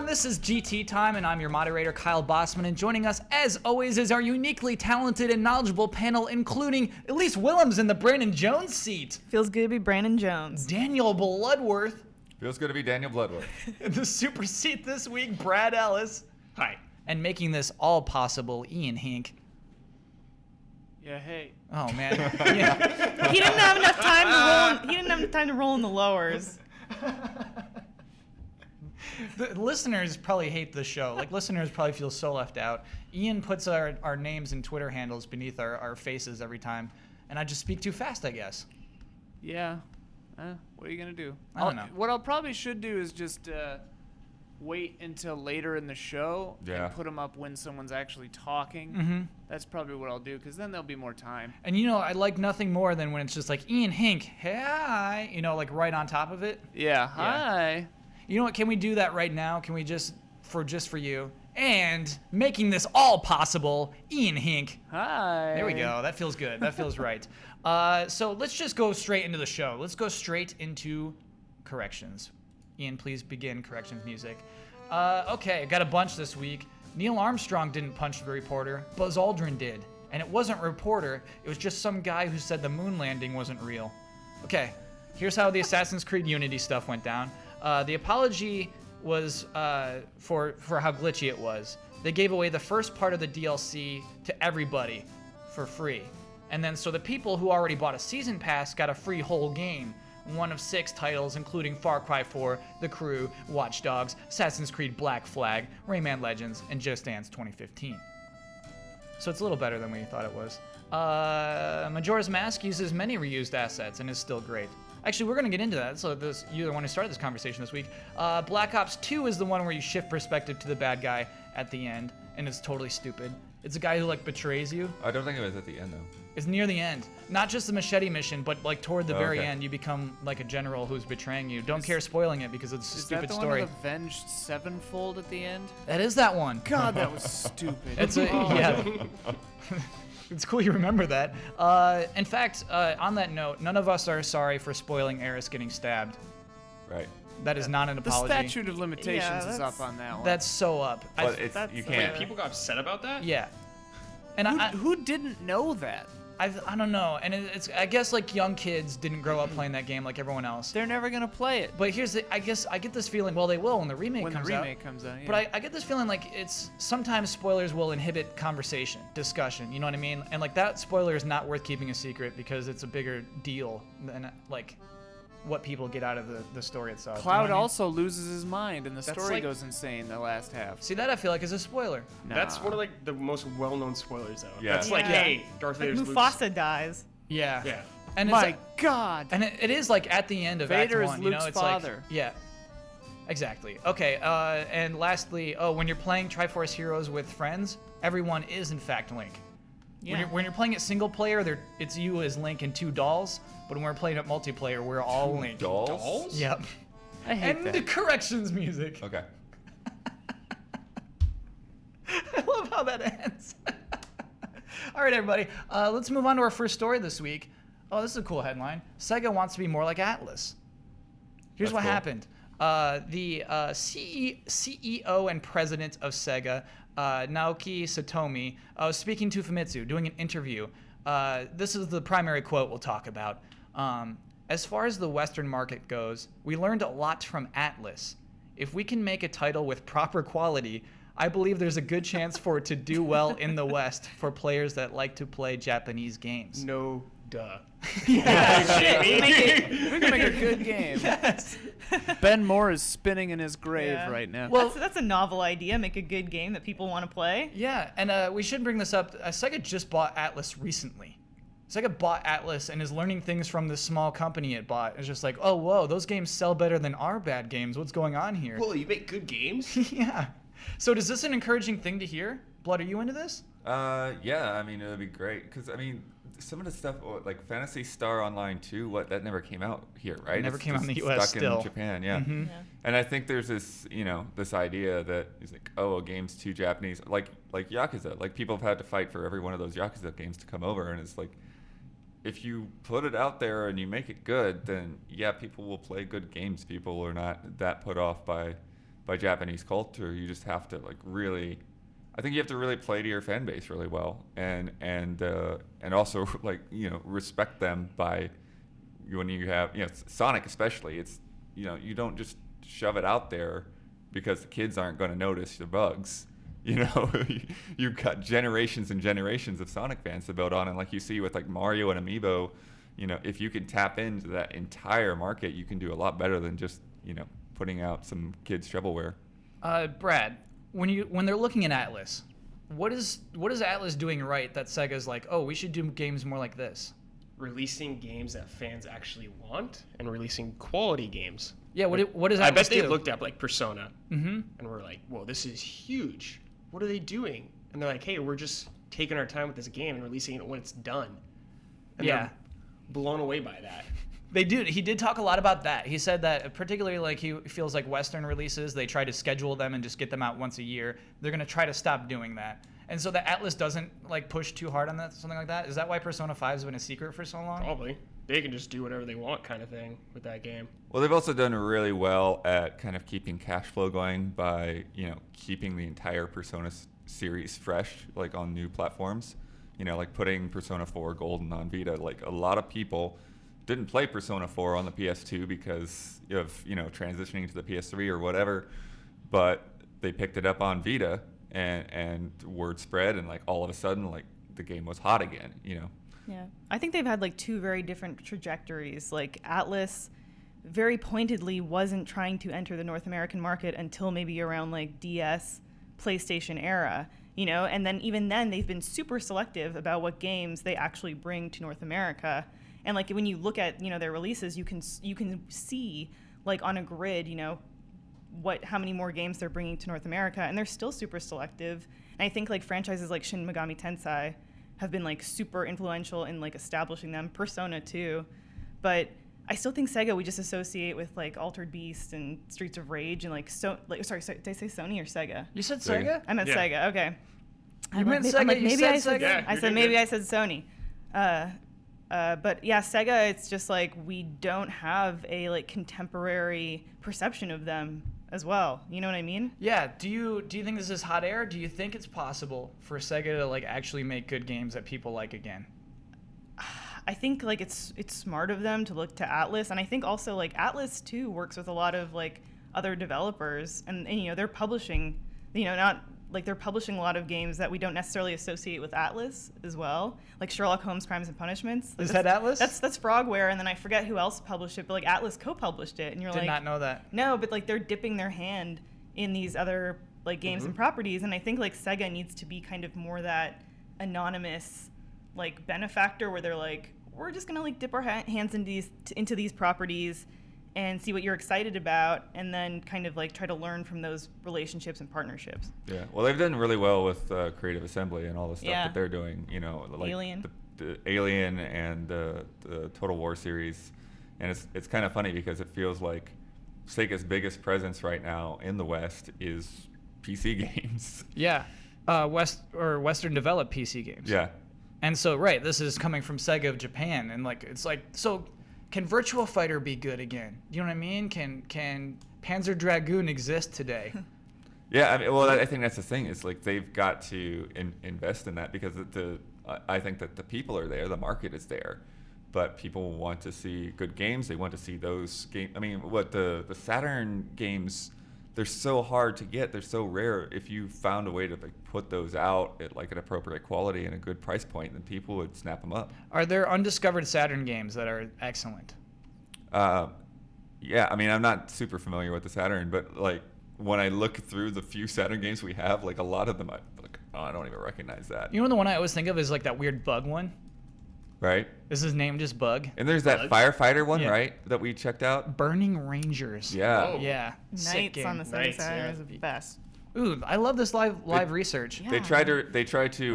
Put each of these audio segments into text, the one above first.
everyone, this is GT Time, and I'm your moderator, Kyle Bossman, and joining us, as always, is our uniquely talented and knowledgeable panel, including Elise Willems in the Brandon Jones seat. Feels good to be Brandon Jones. Daniel Bloodworth. Feels good to be Daniel Bloodworth. In the super seat this week, Brad Ellis. Hi. And making this all possible, Ian Hink. Yeah, hey. Oh, man. Yeah. He didn't have enough time to roll. He didn't have enough time to roll in the lowers. The listeners probably hate the show. Like, listeners probably feel so left out. Ian puts our names and Twitter handles beneath our faces every time, and I just speak too fast, I guess. Yeah. What are you going to do? I don't know. What I'll probably should do is just wait until later in the show and put them up when someone's actually talking. Mm-hmm. That's probably what I'll do, because then there'll be more time. And, you know, I like nothing more than when it's just like, Ian Hink, hi, you know, like right on top of it. Yeah, hi. You know what? Can we do that right now? Can we just for you? And making this all possible, Ian Hink. Hi. There we go. That feels good. That feels right. So let's just go straight into the show. Let's go straight into corrections. Ian, please begin corrections music. Okay, I got a bunch this week. Neil Armstrong didn't punch the reporter. Buzz Aldrin did. And it wasn't a reporter. It was just some guy who said the moon landing wasn't real. Okay, here's how the Assassin's Creed Unity stuff went down. The apology was for how glitchy it was. They gave away the first part of the DLC to everybody for free. And then so the people who already bought a season pass got a free whole game. One of 6 titles, including Far Cry 4, The Crew, Watch Dogs, Assassin's Creed Black Flag, Rayman Legends, and Just Dance 2015. So it's a little better than we thought it was. Majora's Mask uses many reused assets and is still great. Actually, we're going to get into that. So you're the one who started this conversation this week. Black Ops 2 is the one where you shift perspective to the bad guy at the end, and it's totally stupid. It's a guy who, like, betrays you. I don't think it was at the end, though. It's near the end. Not just the machete mission, but, like, toward the very end, you become, like, a general who's betraying you. Don't care spoiling it because it's a stupid story. Is that the one with Avenged Sevenfold at the end? That is that one. God, that was stupid. It's yeah. It's cool you remember that. In fact, on that note, none of us are sorry for spoiling Eris getting stabbed. Right. That is not an apology. The statute of limitations is up on that one. That's so up. But you can't. Wait, people got upset about that? Yeah. And who didn't know that? I don't know. And it's I guess like young kids didn't grow up playing that game like everyone else. They're never gonna play it. But here's the I guess I get this feeling. Well, they will when the remake comes out. When the remake comes out. Yeah. But I get this feeling like it's sometimes spoilers will inhibit conversation, discussion. You know what I mean? And like that spoiler is not worth keeping a secret because it's a bigger deal than like what people get out of the story itself. Cloud you know what I mean? also loses his mind and the story like- goes insane the last half. See, that I feel like is a spoiler. Nah. That's one of like the most well-known spoilers, though. Yeah. That's like, Yeah. hey, Darth Like Vader's Mufasa dies. Yeah. Yeah. And it's My like, God. and it is like at the end of Vader Act is 1, you know, Luke's it's father. like yeah. Exactly. Okay, and lastly, when you're playing Triforce Heroes with friends, everyone is in fact Link. Yeah. When you're playing it single player, it's you as Link and 2 dolls, but when we're playing it multiplayer, we're all Link. Dolls? Yep. I hate And that. the corrections music. Okay. I love how that ends. All right, everybody. Let's move on to our first story this week. Oh, this is a cool headline. Sega wants to be more like Atlus. Here's That's what cool. happened. The CEO and president of Sega, Naoki Satomi, was speaking to Famitsu, doing an interview. This is the primary quote we'll talk about. As far as the Western market goes, we learned a lot from Atlus. If we can make a title with proper quality, I believe there's a good chance for it to do well in the West for players that like to play Japanese games. No duh. We're gonna make a good game. Yes. Ben Moore is spinning in his grave Yeah. right now. Well- That's a novel idea. Make a good game that people want to play. Yeah, and we should bring this up. Sega just bought Atlus recently. Sega bought Atlus and is learning things from this small company it bought. It's just like, oh, whoa, those games sell better than our bad games. What's going on here? Well, you make good games? Yeah. So is this an encouraging thing to hear? Blood, are you into this? Yeah, I mean, it would be great. Because, I mean, some of the stuff, like Phantasy Star Online 2, that never came out here, right? It never It's came out in the just US stuck still. in Japan, yeah. Mhm. Yeah. And I think there's this, this idea that is like, oh, a game's too Japanese. Like Yakuza. Like, people have had to fight for every one of those Yakuza games to come over. And it's like, if you put it out there and you make it good, then, yeah, people will play good games. People are not that put off by by Japanese culture. You just have to like really, I think you have to really play to your fan base really well, and also like respect them by when you have Sonic especially. It's you don't just shove it out there because the kids aren't going to notice the bugs. You've got generations and generations of Sonic fans to build on, and like you see with like Mario and Amiibo, if you can tap into that entire market, you can do a lot better than just putting out some kids shovelware. Brad, when they're looking at Atlus, what is Atlus doing right that Sega's like, oh, we should do games more like this? Releasing games that fans actually want and releasing quality games. Yeah, what does Atlus I bet they do? looked up like Persona and were like, whoa, this is huge. What are they doing? And they're like, hey, we're just taking our time with this game and releasing it when it's done. And they're blown away by that. They do. He did talk a lot about that. He said that particularly like he feels like Western releases, they try to schedule them and just get them out once a year. They're going to try to stop doing that. And so that Atlus doesn't like push too hard on that, something like that. Is that why Persona 5 has been a secret for so long? Probably. They can just do whatever they want kind of thing with that game. Well, they've also done really well at kind of keeping cash flow going by, keeping the entire Persona series fresh, like on new platforms. Like putting Persona 4 Golden on Vita. Like a lot of people didn't play Persona 4 on the PS2 because of, transitioning to the PS3 or whatever, but they picked it up on Vita and word spread, and like all of a sudden, like the game was hot again, Yeah, I think they've had like two very different trajectories. Like Atlus very pointedly wasn't trying to enter the North American market until maybe around like DS, PlayStation era, and then even then they've been super selective about what games they actually bring to North America. And like when you look at their releases, you can see like on a grid, how many more games they're bringing to North America, and they're still super selective. And I think like franchises like Shin Megami Tensei have been like super influential in like establishing them. Persona too, but I still think Sega we just associate with like Altered Beast and Streets of Rage and sorry, did I say Sony or Sega? You said Sega? I meant Sega. Okay. You meant Sega. You maybe said I said Sega. I said maybe I said Sony. But yeah, Sega, it's just like we don't have a like contemporary perception of them as well. You know what I mean? Yeah. Do you think this is hot air? Do you think it's possible for Sega to like actually make good games that people like again? I think like it's smart of them to look to Atlus, and I think also like Atlus too works with a lot of like other developers, and they're publishing, not like they're publishing a lot of games that we don't necessarily associate with Atlus as well, like Sherlock Holmes: Crimes and Punishments. Like is that Atlus? That's Frogware, and then I forget who else published it, but like Atlus co-published it, and you're Did not know that. No, but like they're dipping their hand in these other like games and properties, and I think like Sega needs to be kind of more that anonymous like benefactor where they're like, we're just gonna like dip our hands into these properties and see what you're excited about, and then kind of like try to learn from those relationships and partnerships. Yeah, well, they've done really well with Creative Assembly and all the stuff Yeah. that they're doing. Like Alien. the Alien and the Total War series, and it's kind of funny because it feels like Sega's biggest presence right now in the West is PC games. Yeah. Western developed PC games. Yeah. And so, right, this is coming from Sega of Japan, and like it's like, so can Virtua Fighter be good again? You know what I mean? Can Panzer Dragoon exist today? Yeah, I think that's the thing. Is like they've got to invest in that because I think that the people are there, the market is there, but people want to see good games. They want to see those games. I mean, the Saturn games? They're so hard to get. They're so rare. If you found a way to like put those out at like an appropriate quality and a good price point, then people would snap them up. Are there undiscovered Saturn games that are excellent? Yeah, I mean, I'm not super familiar with the Saturn, but like when I look through the few Saturn games we have, like a lot of them, I don't even recognize that. You know, the one I always think of is like that weird bug one. Right? Is his name just Bug? And there's that firefighter one, right? That we checked out. Burning Rangers. Yeah. Oh. Yeah. Sick Knights game. on the Sega Knights, side yeah. is the best. Ooh, I love this live research. Yeah. They tried to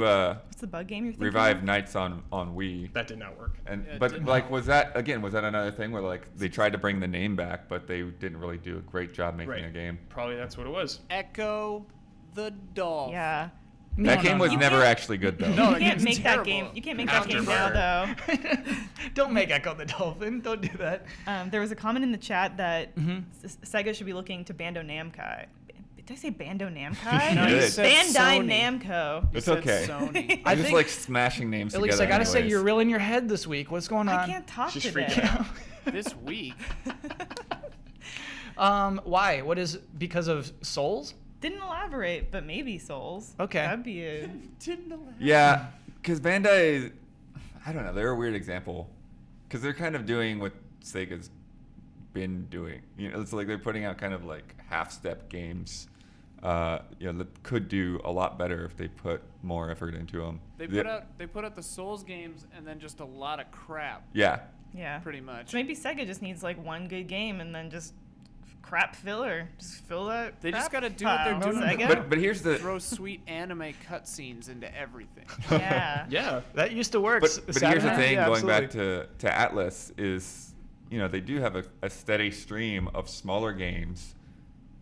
What's the bug game you're thinking revive of? Knights on Wii. That did not work. And Yeah, it but didn't like help. was that another thing where like they tried to bring the name back, but they didn't really do a great job making Right. a game. Probably that's what it was. Echo the Dolphin. Yeah. That game was You never can't- actually good though. No, You that can't game's make that terrible. game. You can't make that game now, Afterburner. though. Don't make Echo the Dolphin. Don't do that. There was a comment in the chat that Mhm. Sega should be looking to Bandai Namco Did I say Bando Namco? No, you said Bandai Sony. Namco. You It's said okay. Sony. I I just think- like smashing names At together. least I gotta say, anyways. you're real in your head this week. What's going on? I can't talk She's today. freaking out. This week. Why? What is because of Souls? Didn't elaborate, but maybe Souls. Okay. That'd be a... Didn't allow. Yeah, because Bandai, I don't know, they're a weird example. Because they're kind of doing what Sega's been doing. You know, it's like they're putting out kind of like half-step games. That could do a lot better if they put more effort into them. They put out the Souls games and then just a lot of crap, Yeah, Yeah. pretty much. So maybe Sega just needs like one good game and then just crap filler. Just fill that. They just crap gotta do what they're pile. doing. Sega. but here's the Throw sweet anime cutscenes into everything. Yeah. Yeah. That used to work. but here's the Saturn? thing, Yeah, going back absolutely. to Atlus is, they do have a steady stream of smaller games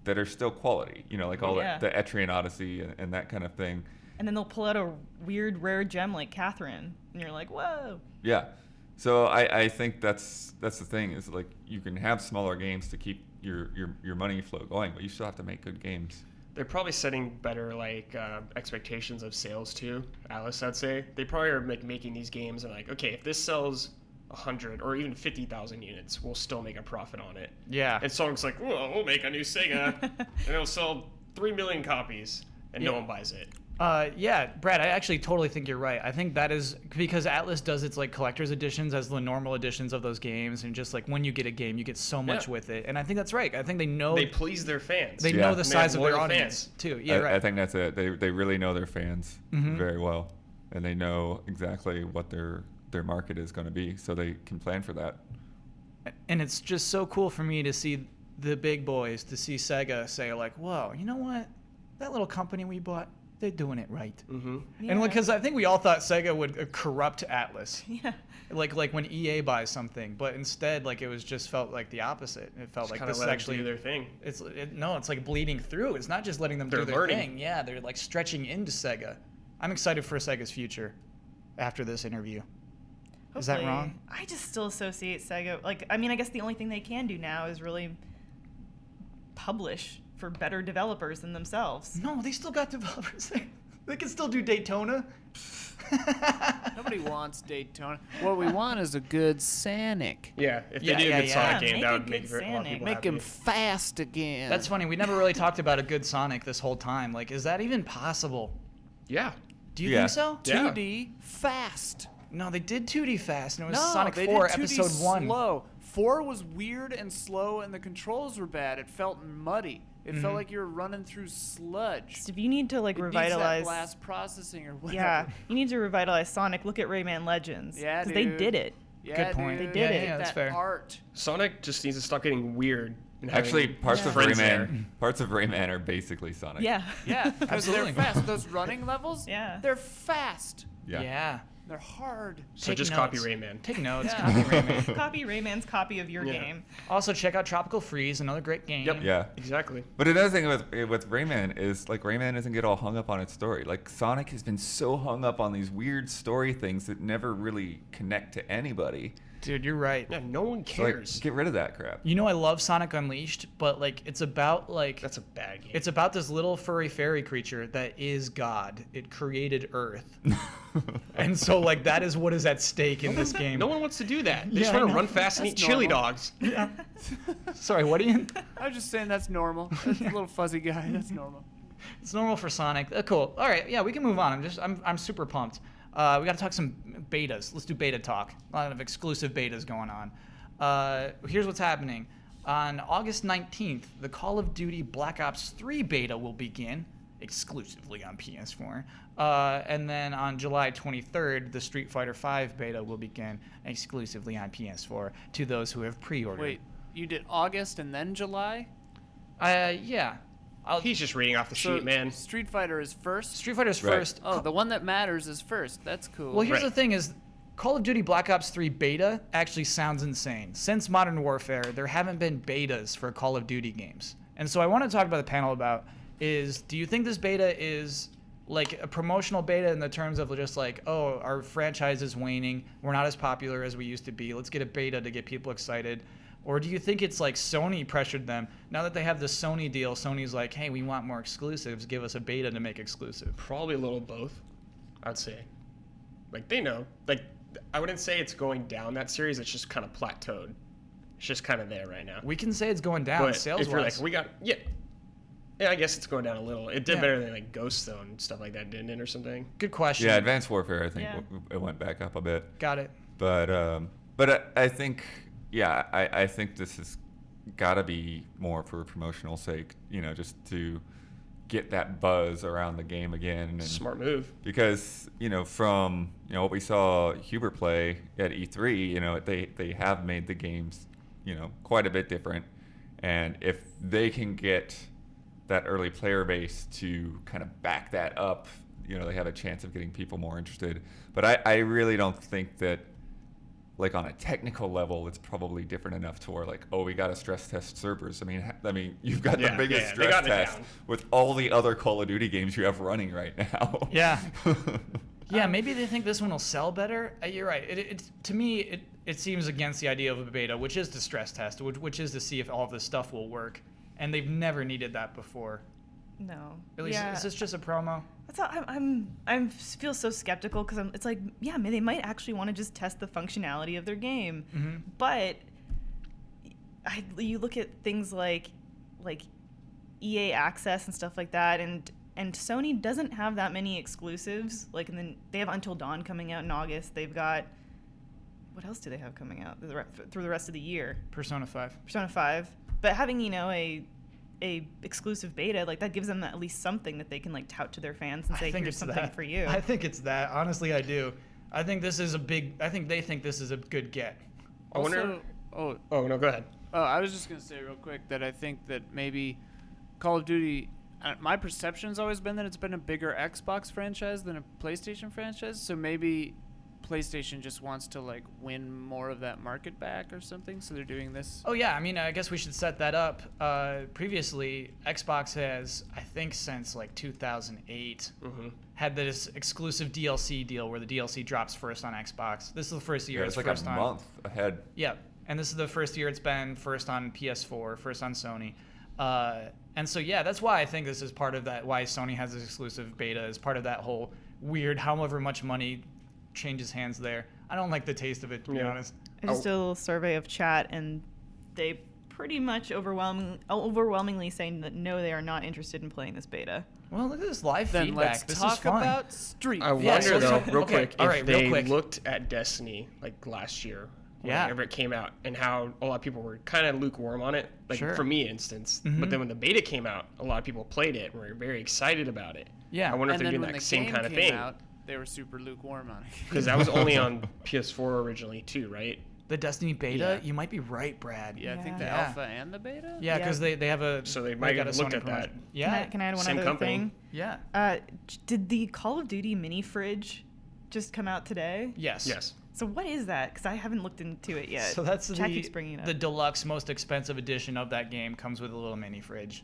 that are still quality. Like all Yeah. the Etrian Odyssey and that kind of thing. And then they'll pull out a weird rare gem like Catherine, and you're like, whoa. Yeah. So I think that's the thing is like you can have smaller games to keep your money flow going, but you still have to make good games. They're probably setting better expectations of sales too. Alice, I'd say they probably are making these games and like, okay, if this sells 100 or even 50,000 units, we'll still make a profit on it. Yeah. And Sonic's like, well, we'll make a new Sega and it'll sell 3 million copies, and no one buys it. Yeah, Brad, I actually totally think you're right. I think that is because Atlus does its like collector's editions as the normal editions of those games, and just like when you get a game, you get so much Yeah. with it. And I think that's right. I think they know They please their fans. they Yeah. know the And they size have of their loyal audience fans. too. Yeah, I right. think that's it. They really know their fans Mhm. very well, and they know exactly what their market is going to be, so they can plan for that. And it's just so cool for me to see the big boys, to see Sega say like, "Whoa, you know what? That little company we bought, they're doing it right." Mm-hmm. And because I think we all thought Sega would corrupt Atlus, Yeah. like when EA buys something, but instead like it was just felt like the opposite. It felt like Kind of this is let actually them do their thing. it's like bleeding through. It's not just letting them do They're their learning. thing. Yeah, they're like stretching into Sega. I'm excited for Sega's future after this interview. Is that Hopefully. wrong? I just still associate Sega. Like, I mean, I guess the only thing they can do now is really publish for better developers than themselves. No, they still got developers. They can still do Daytona. Nobody wants Daytona. What we want is a good Sonic. Yeah, if they Yeah, did yeah, a good yeah. Sonic Yeah, game, make that a would make good a lot of Sonic. people Make happy. him fast again. That's funny. We never really talked about a good Sonic this whole time. Like, is that even possible? Yeah. Do you Yeah. think so? Yeah. 2D fast. No, they did 2D fast, and it was No, Sonic they 4 did 2D Episode 1. slow. 4 was weird and slow, and the controls were bad. It felt muddy. It felt like you were running through sludge. So if you need to like It needs revitalize, that blast processing or whatever. yeah, you need to revitalize Sonic. Look at Rayman Legends. Yeah, 'cause they dude. did it. Yeah, Good point. dude. They did it. Yeah, that's that fair. art. Sonic just needs to stop getting weird. And having Actually, parts of friends Rayman, there. parts of Rayman are basically Sonic. Yeah. Yeah, because they're Absolutely. fast. Those running levels, Yeah. they're fast. Yeah. They're hard. So Take just notes. copy Rayman. Take notes. Yeah. Copy Rayman. Copy Rayman's copy of your Yeah. game. Also, check out Tropical Freeze, another great game. Yep. Yeah. Exactly. But another thing with Rayman is like Rayman doesn't get all hung up on its story. Like Sonic has been so hung up on these weird story things that never really connect to anybody. Dude, you're right. Yeah, no one So, like, cares. get rid of that crap. You know, I love Sonic Unleashed, but like it's about like That's a bad game. it's about this little furry fairy creature that is God. It created Earth. And so like that is what is at stake in this game. No one wants to do that. They Yeah, just I want to know. run fast and eat That's chili normal. dogs. Sorry, what Ian? I was just saying that's normal. That's a little fuzzy guy. That's normal. It's normal for Sonic. Cool. All right, yeah, we can move on. I'm super pumped. We got to talk some betas. Let's do beta talk. A lot of exclusive betas going on. Here's what's happening. On August 19th, the Call of Duty Black Ops 3 beta will begin exclusively on PS4. And then on July 23rd, the Street Fighter V beta will begin exclusively on PS4 to those who have pre-ordered. Wait, you did August and then July? Yeah. He's just reading off the So sheet, man. Street Fighter is first? Street Fighter's Right. first. Oh, the one that matters is first. That's cool. Well, here's Right. the thing is Call of Duty Black Ops 3 beta actually sounds insane. Since Modern Warfare, there haven't been betas for Call of Duty games. And so I want to talk about the panel about is, do you think this beta is like a promotional beta in the terms of just like, oh, our franchise is waning, we're not as popular as we used to be, let's get a beta to get people excited? Or do you think it's like Sony pressured them? Now that they have the Sony deal, Sony's like, hey, we want more exclusives. Give us a beta to make exclusive. Probably a little both, I'd say. Like, they know. Like, I wouldn't say it's going down, that series. It's just kind of plateaued. It's just kind of there right now. We can say it's going down But sales-wise. if you're like, we got, yeah, I guess it's going down a little. It did better than like Ghost though and stuff like that, didn't it, or something? Good question. Yeah, Advanced Warfare, I think Yeah. it went back up a bit. Got it. But I think, yeah, I think this has got to be more for promotional sake, you know, just to get that buzz around the game again. And Smart move. because, you know, from, you know, what we saw Hubert play at E3, you know, they have made the games, you know, quite a bit different. And if they can get that early player base to kind of back that up, you know, they have a chance of getting people more interested. But I really don't think that, like, on a technical level, it's probably different enough to where, like, oh, we got to stress test servers. I mean, you've got the biggest they stress got it test down. with all the other Call of Duty games you have running right now. Yeah. Yeah, maybe they think this one will sell better. You're right. To me, it seems against the idea of a beta, which is to stress test, which is to see if all of this stuff will work. And they've never needed that before. No. At least, is this just a promo? That's how I feel so skeptical because it's like, yeah, they might actually want to just test the functionality of their game, Mm-hmm. but you look at things like EA Access and stuff like that, and Sony doesn't have that many exclusives. Like, and then they have Until Dawn coming out in August. They've got, what else do they have coming out through the rest of the year? Persona 5. Persona 5. But having, you know, a exclusive beta, like, that gives them at least something that they can, like, tout to their fans and say, here's something for you. I think it's that. Honestly, I do. I think this is I think they think this is a good get. I wonder. Oh, No, go ahead. I was just going to say real quick that I think that maybe Call of Duty, my perception's always been that it's been a bigger Xbox franchise than a PlayStation franchise. So maybe PlayStation just wants to, like, win more of that market back or something. So they're doing this. Oh, yeah. I mean, I guess we should set that up. Previously, Xbox has, I think since, like, 2008, had this exclusive DLC deal where the DLC drops first on Xbox. This is the first year it's like first a on... month ahead. Yeah. And this is the first year it's been first on PS4, first on Sony. And so, yeah, that's why I think this is part of that, why Sony has this exclusive beta, is part of that whole weird, however much money changes hands there. I don't like the taste of it, to be honest. I just did a little survey of chat, and they pretty much overwhelmingly saying that no, they are not interested in playing this beta. Well, look at this live Then feedback. let's This talk is fun. about Street. I Yeah, wonder, so- though, so- real okay, quick, all if right, real they quick. looked at Destiny, like, last year, Yeah. whenever it came out, and how a lot of people were kind of lukewarm on it, like, Sure. for me, instance. Mhm. But then when the beta came out, a lot of people played it and were very excited about it. Yeah. I wonder if And they're then doing when that the same game kind of came thing. out, they were super lukewarm on it. Because that was only on PS4 originally, too, right? The Destiny beta? Yeah. You might be right, Brad. Yeah, I think the Yeah. alpha and the beta. Yeah, because they have a... So they might got have a looked Sony at that. promotion. Yeah. Can I add one Same other company. thing? Yeah. Did the Call of Duty mini fridge just come out today? Yes. Yes. So what is that? Because I haven't looked into it yet. So that's Chat keeps bringing it up. the deluxe, most expensive edition of that game comes with a little mini fridge.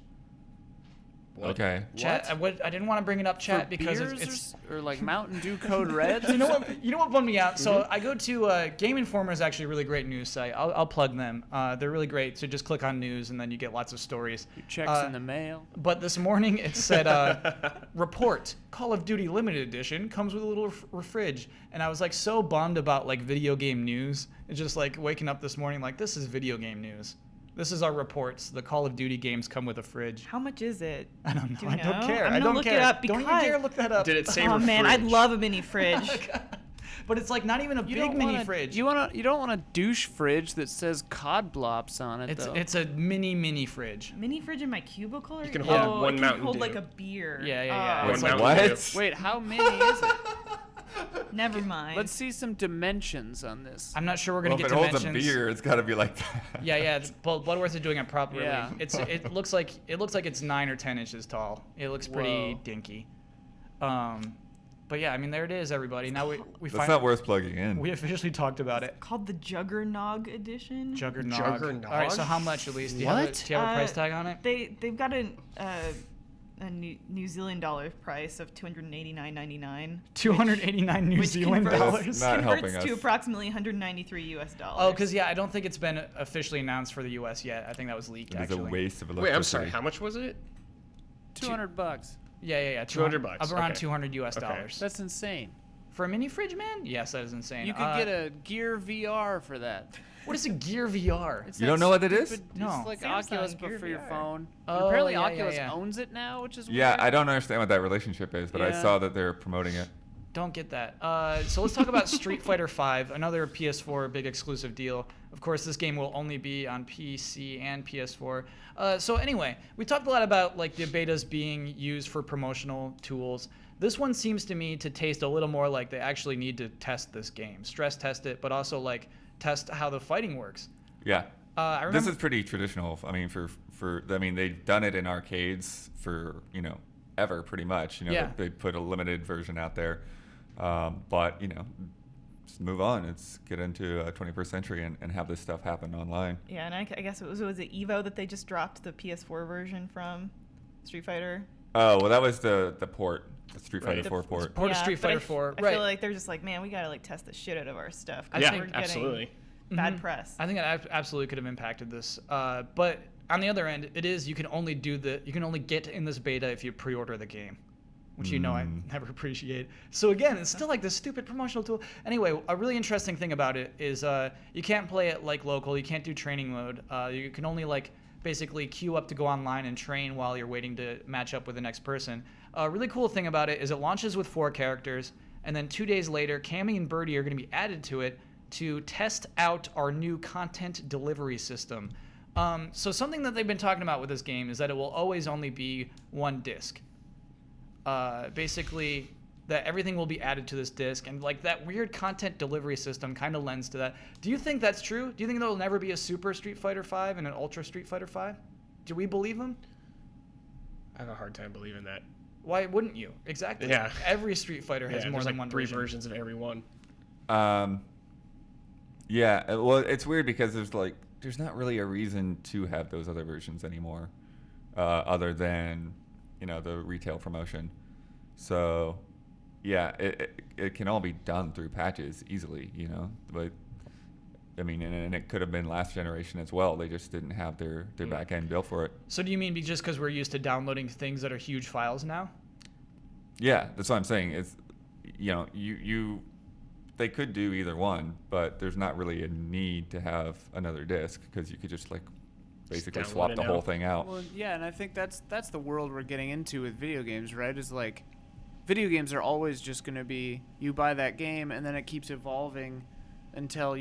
Okay. Chat, I didn't want to bring it up, chat, For because beers it's or like Mountain Dew Code Red. you know what bummed me out? So I go to Game Informer is actually a really great news site. I'll plug them. They're really great. So just click on news and then you get lots of stories. Your checks in the mail. But this morning it said report Call of Duty limited edition comes with a little fridge, and I was like so bummed about like video game news. It's just like waking up this morning like this is video game news. This is our reports. The Call of Duty games come with a fridge. How much is it? I don't know. Do we I don't know? care. I'm I gonna don't look care. it up Don't you because- dare look that up. Did it say Oh man, I'd fridge? love a mini fridge. But it's like not even a big mini fridge. You don't want a douche fridge that says cod blops on it. though. It's a mini fridge. Mini fridge in my cubicle? You can hold oh, one it can Mountain hold Dew. like a beer. Yeah. Oh, It's One like, Mountain What? Dew. Wait, how many is it? Never mind. Let's see some dimensions on this. I'm not sure we're Well, gonna if get it holds dimensions. a beer, it's got to be like that. Yeah. Bloodworth is doing it properly. Yeah. It looks like it's 9 or 10 inches tall. It looks pretty Whoa. dinky. But yeah, I mean there it is, everybody. Now we That's not worth plugging in. we officially talked about it. called the Juggernog edition. Juggernog. All right, so how much at least? Do you have a What? price tag on it? They've got an a New Zealand dollar price of $289.99. 289 New which Zealand converts- dollars. Not helping converts to us. approximately $193 US. Oh, because I don't think it's been officially announced for the U.S. yet. I think that was leaked. It is Actually. a waste of Wait, electricity. I'm sorry. How much was it? $200. Yeah. $200. Up around Okay. 200 US Okay. dollars. That's insane. For a mini fridge, man? Yes, that is insane. You could get a Gear VR for that. What is a Gear VR? It's You that don't know what it is? stupid- No. It's like Samsung Oculus, but Gear for your VR. phone. Oh, Apparently, yeah, Oculus yeah. owns it now, which is Yeah, weird. I don't understand what that relationship is, but I Yeah. saw that they're promoting it. Don't get that. So let's talk about Street Fighter V, another PS4 big exclusive deal. Of course, this game will only be on PC and PS4. So anyway, we talked a lot about like the betas being used for promotional tools. This one seems to me to taste a little more like they actually need to test this game, stress test it, but also like test how the fighting works. Yeah. I remember. This is pretty traditional. I mean, they've done it in arcades for ever pretty much. Yeah. They put a limited version out there, but just move on. Let's get into 21st century and have this stuff happen online. Yeah, and I guess was it Evo that they just dropped the PS4 version from Street Fighter? Oh well, that was the port, the Street Right. Fighter 4 port. Port of Yeah, Street but Fighter 4. I Right. feel like they're just like, man, we gotta like test the shit out of our stuff. 'cause Yeah, we're getting absolutely. Bad Mhm. press. I think it absolutely could have impacted this. But on the other end, it is you can only get in this beta if you pre-order the game, which I never appreciate. So again, it's still like this stupid promotional tool. Anyway, a really interesting thing about it is you can't play it like local. You can't do training mode. You can only like basically queue up to go online and train while you're waiting to match up with the next person. A really cool thing about it is it launches with 4 characters, and then 2 days later, Cammy and Birdie are going to be added to it to test out our new content delivery system. So something that they've been talking about with this game is that it will always only be one disc. Basically, that everything will be added to this disc, and like that weird content delivery system kind of lends to that. Do you think that's true? Do you think there will never be a Super Street Fighter V and an Ultra Street Fighter V? Do we believe them? I have a hard time believing that. Why wouldn't you? Exactly. Yeah. Every Street Fighter has more there's than like one 3 version. versions of every one. Yeah, well, it's weird because there's not really a reason to have those other versions anymore, other than the retail promotion. So, yeah, it can all be done through patches easily, But I mean, and it could have been last generation as well. They just didn't have their back end built for it. So do you mean just because we're used to downloading things that are huge files now? Yeah, that's what I'm saying. It's they could do either one, but there's not really a need to have another disc because you could just basically download swap it the now. whole thing out. Well, yeah, and I think that's the world we're getting into with video games, right? Is like, video games are always just going to be you buy that game and then it keeps evolving until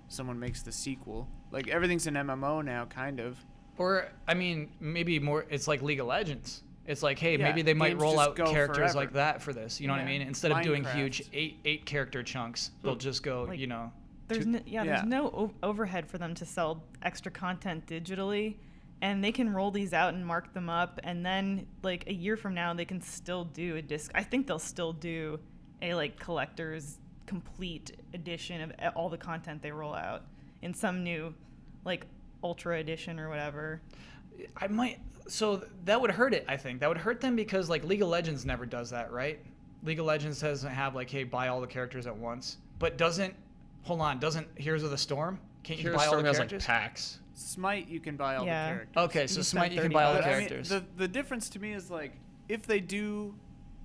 someone makes the sequel. Like everything's an MMO now, kind of. Or, I mean, maybe more, it's like League of Legends. It's like, hey, Yeah, maybe they might games roll just out go characters forever. like that for this. You know what I Yeah. mean? Instead of doing Minecraft. huge eight character chunks, they'll just go, Like, two- There's no, Yeah. there's no overhead for them to sell extra content digitally, and they can roll these out and mark them up, and then like a year from now they can still do a disc. I think they'll still do a collector's complete edition of all the content they roll out in some new ultra edition or whatever. I might. So that would hurt it. I think that would hurt them because League of Legends never does that, right? League of Legends doesn't have hey, buy all the characters at once, but doesn't Heroes of the Storm? Can't you Heroes buy all the Storm has characters? packs. Smite, you can buy all Yeah. the characters. Okay, You so can Smite spend you can buy all the $30. But, I mean, characters. the difference to me is if they do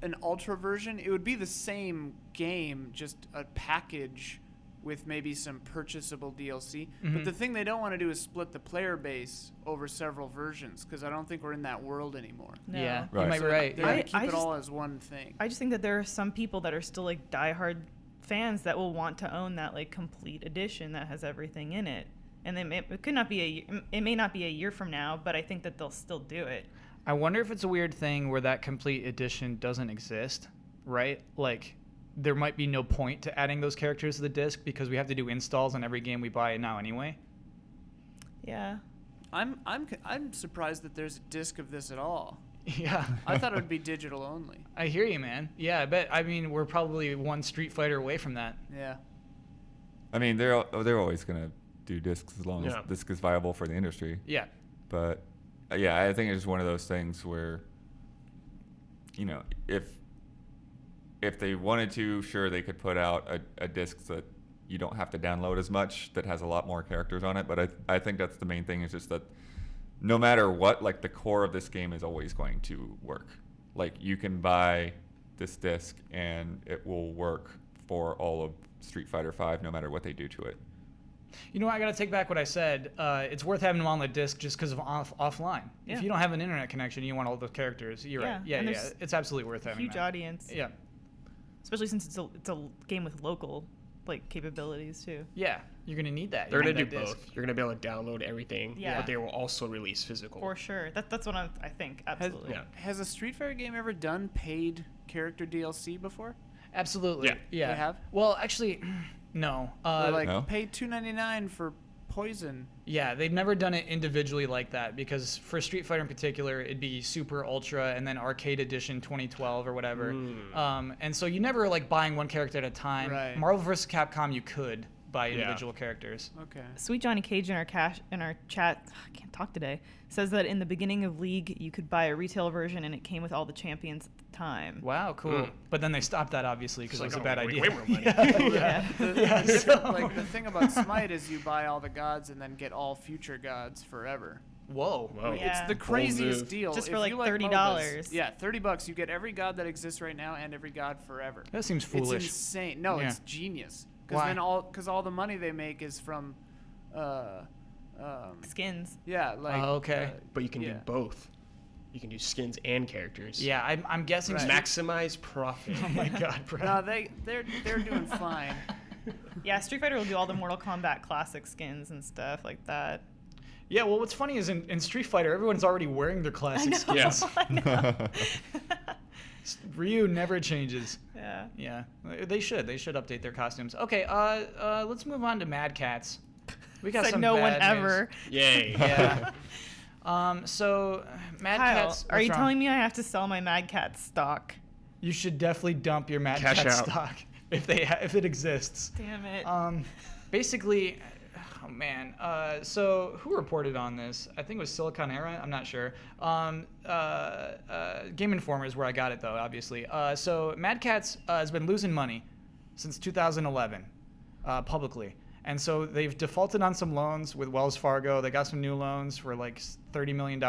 an ultra version, it would be the same game, just a package with maybe some purchasable DLC. Mhm. But the thing they don't want to do is split the player base over several versions, because I don't think we're in that world anymore. No. Yeah, Right. you might be right. They're gonna Yeah. keep I it just- all as one thing. I just think that there are some people that are still diehard fans that will want to own that complete edition that has everything in it. And it could not be it may not be a year from now, but I think that they'll still do it. I wonder if it's a weird thing where that complete edition doesn't exist, right? There might be no point to adding those characters to the disc because we have to do installs on every game we buy now anyway. Yeah. I'm surprised that there's a disc of this at all. Yeah. I thought it would be digital only. I hear you, man. Yeah, I bet. I mean, we're probably one Street Fighter away from that. Yeah. I mean, they're always gonna do discs as long Yeah. as disc is viable for the industry. Yeah. But yeah, I think it's just one of those things where if they wanted to, sure, they could put out a disc that you don't have to download as much, that has a lot more characters on it. But I think that's the main thing, is just that no matter what, like, the core of this game is always going to work. Like, you can buy this disc and it will work for all of Street Fighter V, no matter what they do to it. You know what? I got to take back what I said. It's worth having them on the disc just because of offline. Yeah. If you don't have an internet connection, you want all the characters. You're right. Yeah, and yeah. there's It's absolutely worth having huge that. audience. Yeah. Especially since it's a game with local capabilities too. Yeah. You're going to need that. They're You gonna need do that both. disc. You're gonna be able to download everything, Yeah. but they will also release physical. For sure. That's what I think. Absolutely. Yeah. Has a Street Fighter game ever done paid character DLC before? Absolutely. Yeah. Yeah. They have? Well, actually, no. Or like No? pay $2.99 for Poison. Yeah, they've never done it individually like that, because for Street Fighter in particular, it'd be Super Ultra and then Arcade Edition 2012 or whatever. And so you never like buying one character at a time. Right. Marvel vs. Capcom, you could buy Yeah. individual characters. Okay. Sweet Johnny Cage in our chat, I can't talk today, says that in the beginning of League you could buy a retail version and it came with all the champions at the time. Wow, cool. Mm. But then they stopped that obviously because It's it was like, a bad oh, idea. way more money. Yeah. Yeah. The so- like the thing about Smite is you buy all the gods and then get all future gods forever. Whoa. Whoa. Yeah. It's the Bold craziest move. deal. Just If for, like, you $30. MOBAs, yeah, $30. You get every god that exists right now and every god forever. That seems foolish. It's insane. No, Yeah. it's genius. Why? Because all the money they make is from, Skins. yeah, like. Oh, okay. But you can yeah. do both. You can do skins and characters. Yeah, I'm guessing. Right. Maximize profit. Oh my God, bro. No, they're doing fine. Yeah, Street Fighter will do all the Mortal Kombat classic skins and stuff like that. Yeah, well, what's funny is in Street Fighter, everyone's already wearing their classic skins. Yeah. Ryu never changes. Yeah. Yeah, they should. They should update their costumes. Okay, let's move on to Mad Catz. We got Said some no one bad news. ever. Yay. Yeah. So Mad Kyle, Catz. are you telling me I have to sell my Mad Catz stock? You should definitely dump your Mad Cash Catz out. stock if if it exists. Damn it. Basically, oh man. So who reported on this? I think it was Silicon Era. I'm not sure. Game Informer is where I got it though, obviously. So Mad Catz has been losing money since 2011, publicly. And so they've defaulted on some loans with Wells Fargo. They got some new loans for like $30 million,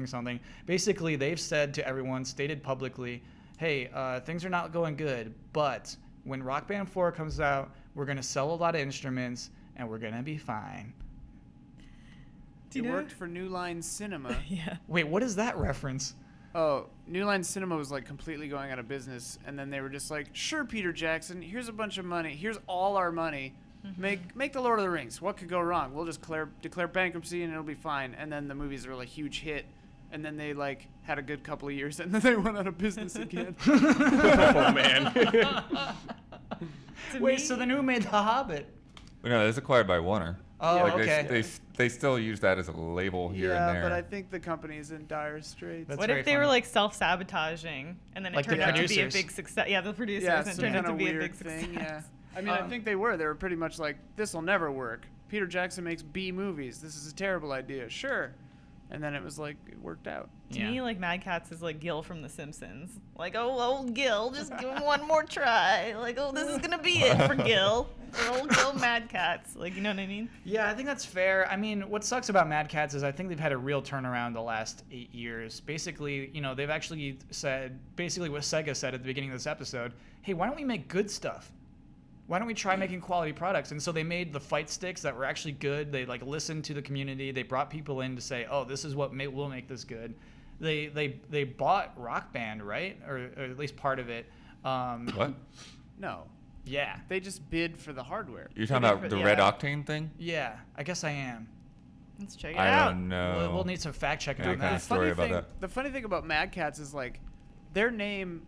something. Basically, they've said to everyone, stated publicly, hey, things are not going good, but when Rock Band 4 comes out, we're going to sell a lot of instruments, and we're going to be fine. Do It you know? worked for New Line Cinema. Yeah. Wait, what is that reference? Oh, New Line Cinema was like completely going out of business, and then they were just like, "Sure, Peter Jackson, here's a bunch of money. Here's all our money. Make the Lord of the Rings. What could go wrong? We'll just declare bankruptcy, and it'll be fine." And then the movies were like huge hit, and then they like had a good couple of years, and then they went out of business again. Oh man. To Wait, me- so then who made The Hobbit? No, it's acquired by Warner. Oh, Like, okay. They still use that as a label here yeah, and there. but I think the company is in dire straits. That's What very if they were funny. like self-sabotaging and then it Like the turned out to be a producers. big success? Yeah, the producers, Yeah, and it some turned out kind to of be a weird big thing. success. Yeah, I mean, I think they were pretty much like, "This will never work. Peter Jackson makes B movies. This is a terrible idea." Sure, and then it was like it worked out. To Yeah. me, like Mad Catz is like Gil from The Simpsons. Like, oh, old Gil, just give him one more try. Like, oh, this is gonna be it for Gil. For old Gil Mad Catz. Like, you know what I mean? Yeah, I think that's fair. I mean, what sucks about Mad Catz is I think they've had a real turnaround the last 8 years. Basically, you know, they've actually said, basically what Sega said at the beginning of this episode, hey, why don't we make good stuff? Why don't we try making quality products? And so they made the fight sticks that were actually good. They like listened to the community. They brought people in to say, oh, this is what will make this good. They bought Rock Band, right? Or at least part of it. What? No, Yeah. they just bid for the hardware. You're talking Maybe about for- the yeah. Red Octane thing? Yeah, I guess I am. Let's check it I out. don't know. We'll need some fact checking Yeah, on kinda that. story about that. The funny thing about Mad Catz is like, their name,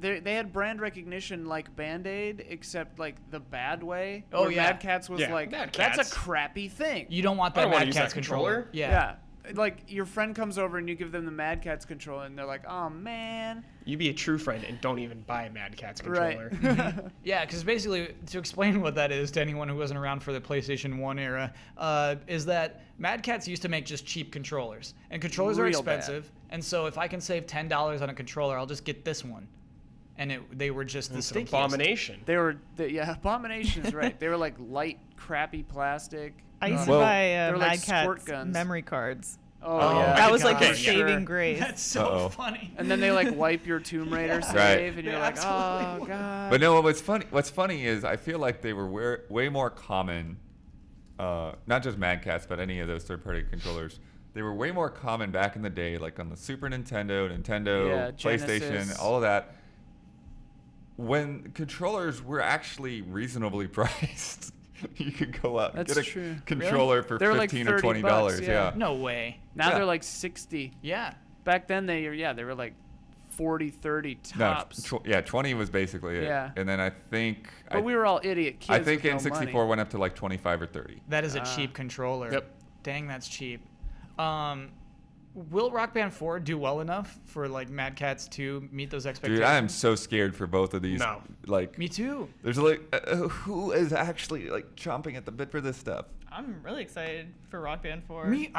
they had brand recognition like Band-Aid, except like the bad way. Oh, where yeah. Mad Catz was Yeah, like, Mad that's Catz. a crappy thing. You don't want I that don't wanna Mad use Catz that controller. Yeah. like your friend comes over and you give them the Mad Catz controller and they're like, oh man. You be a true friend and don't even buy a Mad Catz Right. controller. Yeah, because basically, to explain what that is to anyone who wasn't around for the PlayStation 1 era, is that Mad Catz used to make just cheap controllers. And controllers are Real expensive. And so if I can save $10 on a controller, I'll just get this one. And they were just the It's an stickiest. abomination. Abomination is right. They were like light, crappy plastic. I used to Well, buy they're like Mad squirt Catz guns. memory cards. Oh, Oh, yeah. I That could was like tell. the Okay, saving grace. That's so Uh-oh. funny. And then they like wipe your Tomb Raider save, Right. and you're They like, absolutely oh would. god. But no, what's funny is I feel like they were way more common, not just Mad Catz, but any of those third-party controllers. They were way more common back in the day, like on the Super Nintendo, Yeah, PlayStation, Genesis. all of that. When controllers were actually reasonably priced, you could go out and That's get a true. controller for They were like $15 or $30, $20. yeah. Yeah. No way. Now Yeah. they're like 60. Yeah. Back then they were like 40, 30 tops. 20 was basically it. Yeah. And then I think But we were all idiot kids. I think with no N64 money. went up to like 25 or 30. That is a Ah. cheap controller. Yep. Dang, that's cheap. Will Rock Band 4 do well enough for like Mad Catz to meet those expectations? Dude, I am so scared for both of these. No. Like, Me too. there's like, who is actually like chomping at the bit for this stuff? I'm really excited for Rock Band 4. We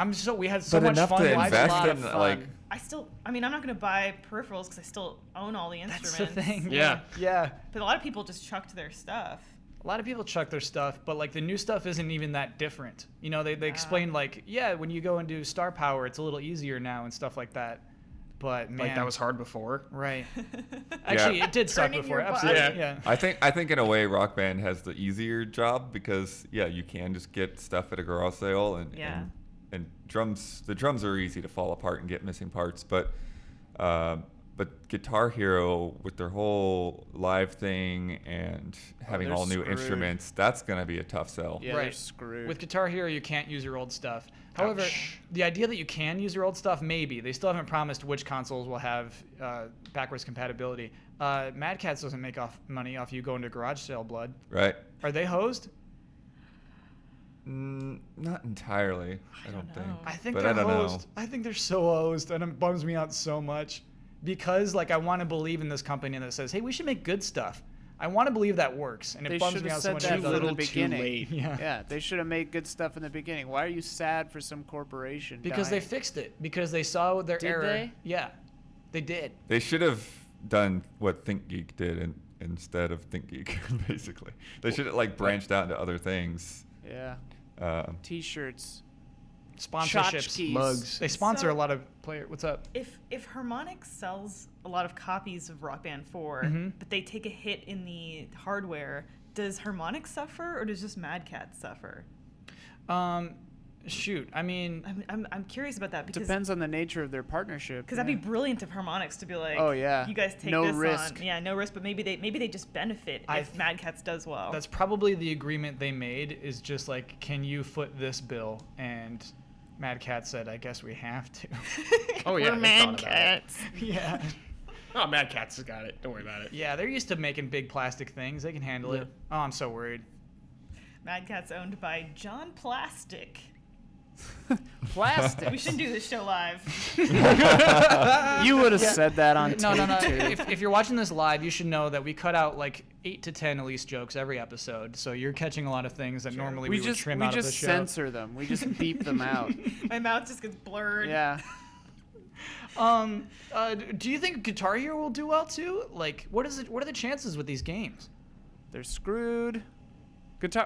had so But much enough fun to live. invest lot in, of like, fun. I'm not going to buy peripherals because I still own all the That's instruments. the thing. Yeah. Yeah. But a lot of people just chucked their stuff. A lot of people chuck their stuff, but like the new stuff isn't even that different. You know, they explain like, yeah, when you go and do Star Power, it's a little easier now and stuff like that. But man, Like that was hard before. right. Actually, it did suck Turning before. your Absolutely. body. Yeah. I think in a way Rock Band has the easier job because you can just get stuff at a garage sale Yeah. and the drums are easy to fall apart and get missing parts, but Guitar Hero with their whole live thing and having they're all new screwed. instruments, that's gonna be a tough sell. Yeah, they're Right. screwed. With Guitar Hero, you can't use your old stuff. However, Ouch. the idea that you can use your old stuff, maybe. They still haven't promised which consoles will have backwards compatibility. Mad Catz doesn't make money off you going to garage sale, blood. Right? Are they hosed? Not entirely. I don't think. know. I think But they're I don't know. hosed. I think they're so hosed, and it bums me out so much. Because like I want to believe in this company that says, hey, we should make good stuff. I want to believe that works, and it They bums should me have out so said much. that when it from doesn't. the Too beginning. late. Yeah. Yeah, they should have made good stuff in the beginning. Why are you sad for some corporation? Because they dying? fixed it. Because they saw their Did error. they? Yeah, they did. They should have done what ThinkGeek did instead of ThinkGeek, basically. They should have like branched out into other things. Yeah. T-shirts. Sponsorships. Tchotchkes. Mugs. They sponsor So- a lot of players. What's up? If Harmonix sells a lot of copies of Rock Band 4, Mhm. but they take a hit in the hardware, does Harmonix suffer or does just Mad Catz suffer? Shoot. I mean, I'm curious about that because Depends on the nature of their partnership. that'd be brilliant of Harmonix to be like, Oh, yeah. you guys take No this risk. on, yeah, no risk, but maybe they just benefit if Mad Catz does well. that's probably the agreement they made. Is just like, can you foot this bill? And Mad Catz said, I guess we have to. Oh yeah, We're they Mad thought about it. Catz. Yeah. Oh, Mad Catz has got it. Don't worry about it. Yeah, they're used to making big plastic things. They can handle it. Oh, I'm so worried. Mad Catz owned by John Plastic. Plastic. We shouldn't do this show live. You would have said that on No, no, no. tape, too. If you're watching this live, you should know that we cut out like 8 to 10 Elise jokes every episode. So you're catching a lot of things that normally we would trim out of the show. censor them. We just beep them out. My mouth just gets blurred. Yeah. Do you think Guitar Hero will do well too? Like, what are the chances with these games? They're screwed.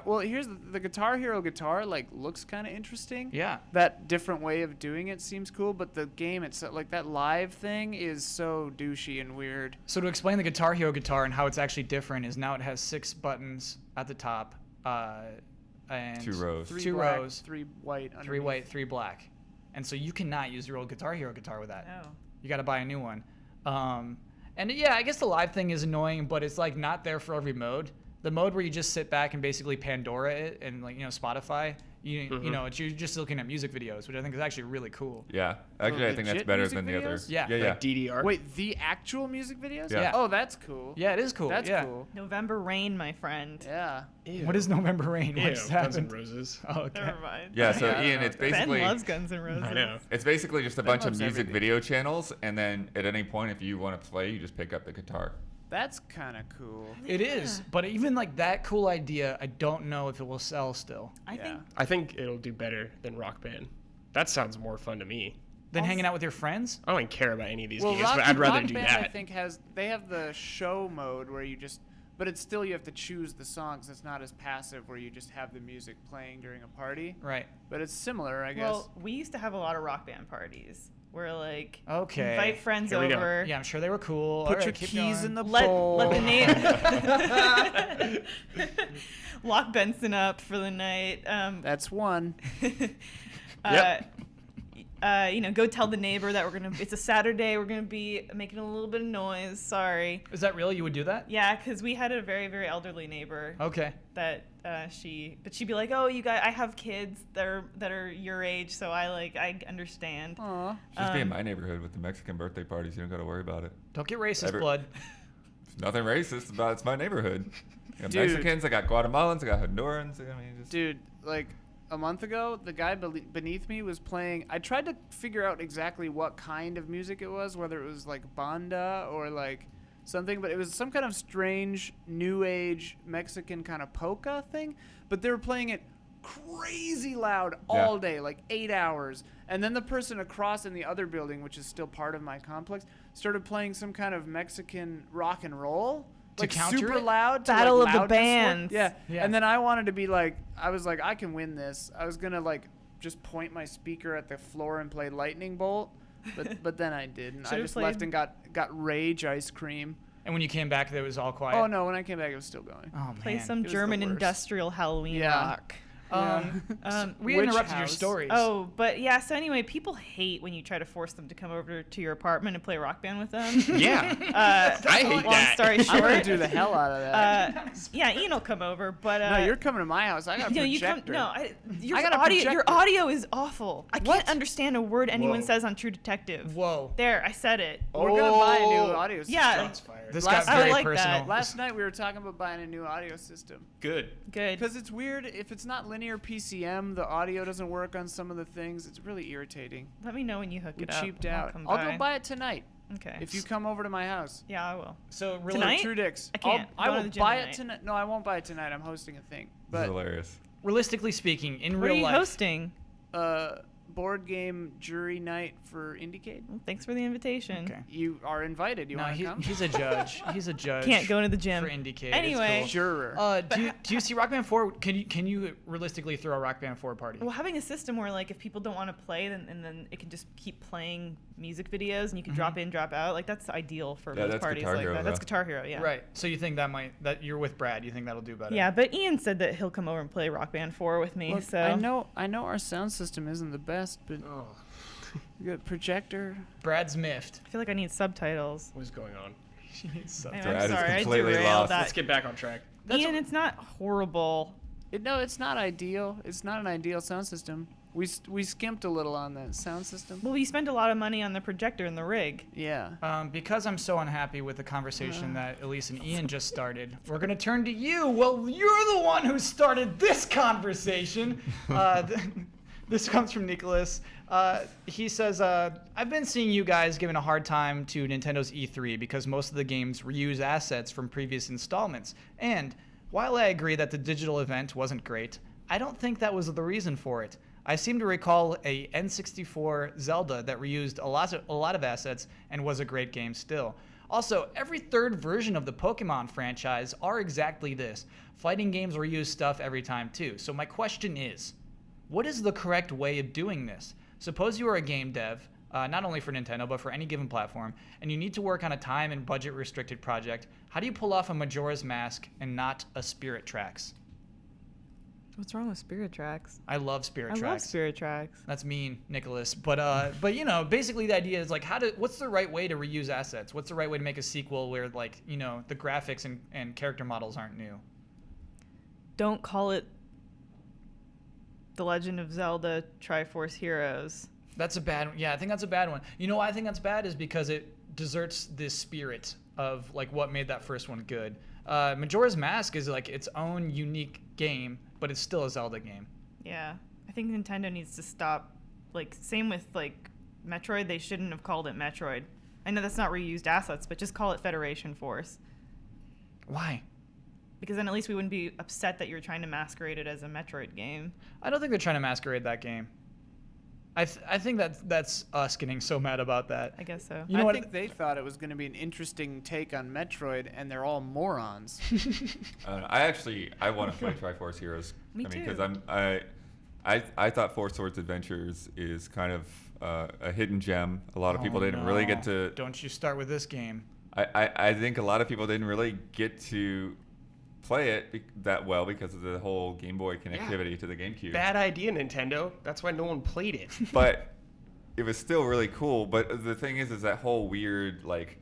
Well, here's the Guitar Hero guitar. Like, looks kind of interesting. Yeah. That different way of doing it seems cool, but the game itself, like that live thing, is so douchey and weird. So to explain the Guitar Hero guitar and how it's actually different is now it has 6 buttons at the top, and 2 rows. 3 2 black, rows, 3 white. 3 underneath. white, 3 black, and so you cannot use your old Guitar Hero guitar with that. Oh. You got to buy a new one. And yeah, I guess the live thing is annoying, but it's like not there for every mode. The mode where you just sit back and basically Pandora it and like, Spotify, you know, you're just looking at music videos, which I think is actually really cool. Yeah. Actually, I think that's legit better music than the other. videos? Yeah. Yeah. Like DDR. Wait, the actual music videos? Yeah. Oh, that's cool. Yeah, it is cool. That's yeah. cool. November Rain, my friend. Yeah. Ew. What is November Rain? Ew, What just Guns N' happened? Roses. Oh, okay. Never mind. Yeah, so Yeah, Ian, it's Ben basically loves Guns N' Roses. I know. it's basically just a Ben bunch of loves music everything. video channels, and then at any point, if you want to play, you just pick up the guitar. That's kind of cool. It is, but even like that cool idea, I don't know if it will sell still. I think I think it'll do better than Rock Band. That sounds more fun to me. Then hanging out with your friends? I don't care about any of these Well, games, but I'd rather do Band, that. I think they have the show mode where you just, but it's still you have to choose the songs. It's not as passive where you just have the music playing during a party. Right. But it's similar, I guess. Well, we used to have a lot of Rock Band parties where like Okay. invite friends Here we go. over. Yeah, I'm sure they were cool. Put All right, your keep keys going. in the Let bowl. the name lock Benson up for the night. That's one. Go tell the neighbor that it's a Saturday, we're gonna be making a little bit of noise. Sorry. Is that real? You would do that? Yeah, because we had a very, very elderly neighbor Okay. that she'd be like, oh, you guys, I have kids that are your age, so I understand. Aw. Just be in my neighborhood with the Mexican birthday parties. You don't got to worry about it. Don't get racist, Every- blood. There's nothing racist about it's my neighborhood. I got Dude. Mexicans, I got Guatemalans, I got Hondurans. I mean, just Dude, like a month ago, the guy beneath me was playing. I tried to figure out exactly what kind of music it was, whether it was like banda or like something, but it was some kind of strange new age Mexican kind of polka thing. But they were playing it crazy loud all day, like 8 hours. And then the person across in the other building, which is still part of my complex, started playing some kind of Mexican rock and roll. To Like counter super it? loud. to, Battle like, of the loudness work. bands. Yeah. Yeah. And then I wanted to be like, I was like, I can win this. I was gonna like just point my speaker at the floor and play lightning bolt, but then I didn't. I Should've just left played- and got rage ice cream. And when you came back, it was all quiet. Oh no, when I came back, it was still going. Oh, man. Play some It was the German worst. industrial Halloween Yeah. rock. We Which interrupted your house? stories. Oh, but yeah. So anyway, people hate when you try to force them to come over to your apartment and play Rock Band with them. Yeah. I hate long that. story I'm gonna short, do the hell out of that. yeah, Ian will come over, but no, you're coming to my house. I got a no, you come. projector. No, your I got a audio. Your projector. audio is awful. I What? can't understand a word anyone Whoa. says on True Detective. Whoa. There, I said it. We're gonna buy a new Oh. audio system. Yeah. Shots fired. This Last- got I very like personal. that. Last night we were talking about buying a new audio system. Good. Good. Because it's weird if it's not linear PCM, the audio doesn't work on some of the things. It's really irritating. Let me know when you hook We it up. cheaped and out. come I'll by. go buy it tonight Okay. if you come over to my house. Yeah, I will. So really, Tonight? True Dicks. I can't. I Going to will the gym buy tonight. it tonight. No, I won't buy it tonight. I'm hosting a thing. it's But hilarious. realistically speaking, in What are real you life, hosting? board game jury night for Indiecade. Well, thanks for the invitation. Okay. You are invited. You No, want to come? he's a judge. He's a judge. Can't go into the gym. for Indiecade. Anyway. It's cool. Juror. Do you see Rock Band 4? Can you realistically throw a Rock Band 4 party? Well, having a system where like if people don't want to play, then it can just keep playing music videos and you can drop in, drop out. Like that's ideal for Yeah, most that's parties Guitar like Hero, that. That's though. Guitar Hero, yeah. Right. So you think that you're with Brad? You think that'll do better? Yeah, but Ian said that he'll come over and play Rock Band 4 with me. Look, So I know our sound system isn't the best, but Oh, we got projector. Brad's miffed. I feel like I need subtitles. what's going on? She needs something. Anyway, Brad I'm is sorry, I completely derailed lost. that. Let's get back on track. Ian, it's not horrible. No, it's not ideal. It's not an ideal sound system. We skimped a little on the sound system. Well, you spend a lot of money on the projector and the rig. Yeah. Because I'm so unhappy with the conversation that Elise and Ian just started, we're going to turn to you. Well, you're the one who started this conversation. This comes from Nicholas. He says, I've been seeing you guys giving a hard time to Nintendo's E3 because most of the games reuse assets from previous installments. And while I agree that the digital event wasn't great, I don't think that was the reason for it. I seem to recall a N64 Zelda that reused a lot of assets and was a great game still. Also, every third version of the Pokemon franchise are exactly this. Fighting games reuse stuff every time too. So my question is, what is the correct way of doing this? Suppose you are a game dev, not only for Nintendo, but for any given platform, and you need to work on a time and budget restricted project. How do you pull off a Majora's Mask and not a Spirit Tracks? What's wrong with Spirit Tracks? I love Spirit I Tracks. love Spirit Tracks. That's mean, Nicholas. But you know, basically the idea is like, what's the right way to reuse assets? What's the right way to make a sequel where like, you know, the graphics and character models aren't new? don't call it The Legend of Zelda Triforce Heroes. That's a bad one. Yeah, I think that's a bad one. You know why I think that's bad is because it deserts the spirit of like what made that first one good. Majora's Mask is like its own unique game, but it's still a Zelda game. Yeah. I think Nintendo needs to stop. Like, same with like Metroid. They shouldn't have called it Metroid. I know that's not reused assets, but just call it Federation Force. Why? Because then at least we wouldn't be upset that you're trying to masquerade it as a Metroid game. I don't think they're trying to masquerade that game. I think that's us getting so mad about that. I guess so. You know I what? think they thought it was going to be an interesting take on Metroid, and they're all morons. I want to play Triforce Heroes. Me I mean, too. because I thought Four Swords Adventures is kind of a hidden gem. A lot of people didn't really get to. Don't you start with this game. I think a lot of people didn't really get to play it that well because of the whole Game Boy connectivity to the GameCube. Bad idea, Nintendo. That's why no one played it. But it was still really cool. But the thing is that whole weird, like,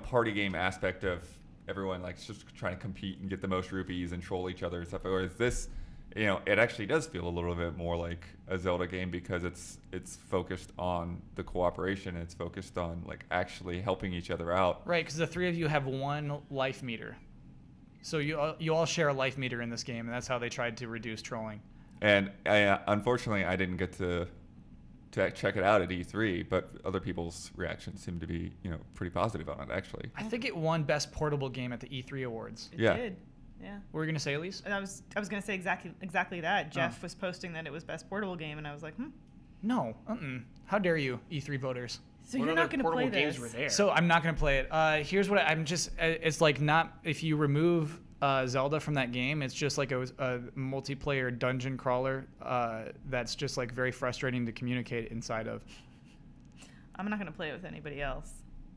party game aspect of everyone like just trying to compete and get the most rupees and troll each other and stuff. Whereas this, it actually does feel a little bit more like a Zelda game because it's focused on the cooperation. It's focused on like actually helping each other out. Right, because the three of you have one life meter. So you all share a life meter in this game, and that's how they tried to reduce trolling. And unfortunately, I didn't get to check it out at E3, but other people's reactions seem to be, pretty positive on it, actually. I think it won Best Portable Game at the E3 Awards. It Yeah. did. Yeah. What were you going to say, Elise? And I was going to say exactly that. Jeff was posting that it was best portable game, and I was like, No. How dare you, E3 voters? So What you're other not going to portable play games this? were there? So I'm not going to play it. Here's what it's like not, if you remove Zelda from that game, it's just like a multiplayer dungeon crawler that's just like very frustrating to communicate inside of. I'm not going to play it with anybody else.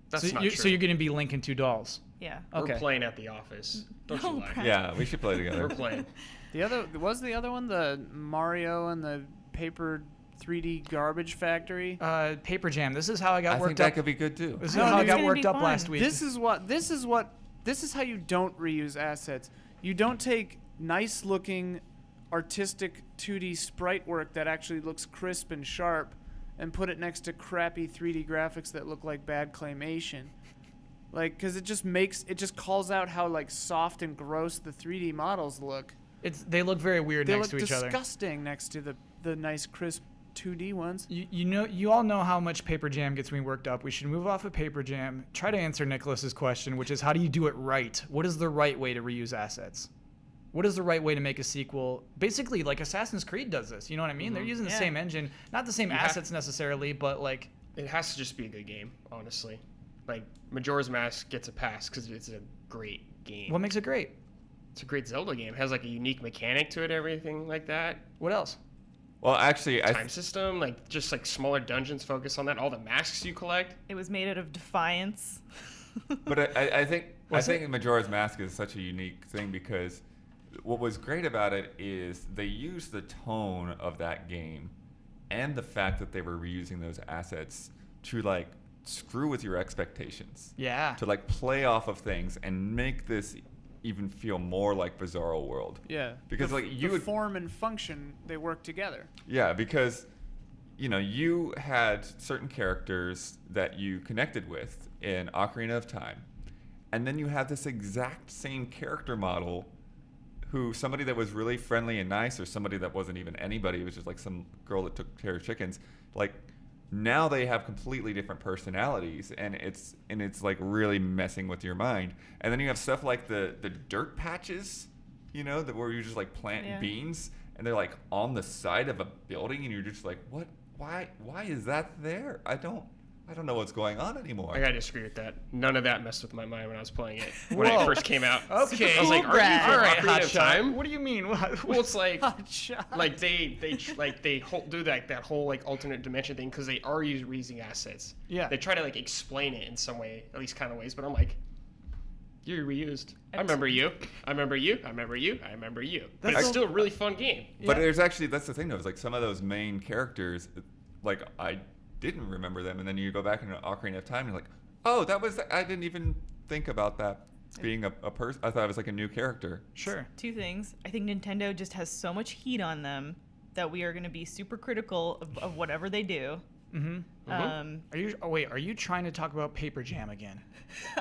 That's not you're, true. So you're going to be linking two dolls. Yeah. Okay. We're playing at the office. Don't No, you lie. Brad. Yeah, we should play We're together. playing. The other Mario and the paper 3D garbage factory. Paper Jam. This is how I got I think worked that up. could be good too. This is No, how I it's got gonna worked be up fun. last week. This is how you don't reuse assets. You don't take nice looking artistic 2D sprite work that actually looks crisp and sharp and put it next to crappy 3D graphics that look like bad claymation. Like, cuz it just calls out how like soft and gross the 3D models look. They look very weird They next look to each other. disgusting next to the nice crisp 2D ones. You all know how much Paper Jam gets me worked up. We should move off of Paper Jam. Try to answer Nicholas's question, which is how do you do it right? What is the right way to reuse assets? What is the right way to make a sequel? Basically, like Assassin's Creed does this. You know what I mean? They're using the Yeah. same engine, not the same You have- assets necessarily, but like It has to just be a good game, honestly. Like, Majora's Mask gets a pass because it's a great game. what makes it great? It's a great Zelda game. It has, like, a unique mechanic to it, everything like that. What else? Well, actually, Time system, like, just, like, smaller dungeons focus on that. All the masks you collect. It was made out of defiance. but I think Was Majora's Mask is such a unique thing because what was great about it is they used the tone of that game and the fact that they were reusing those assets to like screw with your expectations. Yeah. To like play off of things and make this even feel more like Bizarro World. Yeah. Because like you the would form and function, they work together. Yeah, because you had certain characters that you connected with in Ocarina of Time, and then you have this exact same character model who somebody that was really friendly and nice or somebody that wasn't even anybody, it was just like some girl that took care of chickens, like now they have completely different personalities and it's like really messing with your mind. And then you have stuff like the dirt patches, where you just like plant beans and they're like on the side of a building and you're just like, what? Why is that there? I don't know what's going on anymore. I gotta disagree with that. None of that messed with my mind when I was playing it when Whoa. it first came out. Okay. I was like, Cool, are you Brad. from All right, Ocarina of Hotshot. Time? What do you mean? Well, it's like, Hotshot. like they do that whole like alternate dimension thing because they are reusing assets. Yeah. They try to like explain it in some way, at least kind of ways. But I'm like, you're reused. I remember you. I remember you. I remember you. I remember you. But That's it's so- still a really fun game. But Yeah. there's actually, that's the thing though, is like some of those main characters, like I didn't remember them, and then you go back into Ocarina of Time and you're like, oh, that was, I didn't even think about that. being a person. I thought it was like a new character. Sure. Two things. I think Nintendo just has so much heat on them that we are going to be super critical of whatever they do. Are you trying to talk about Paper Jam again?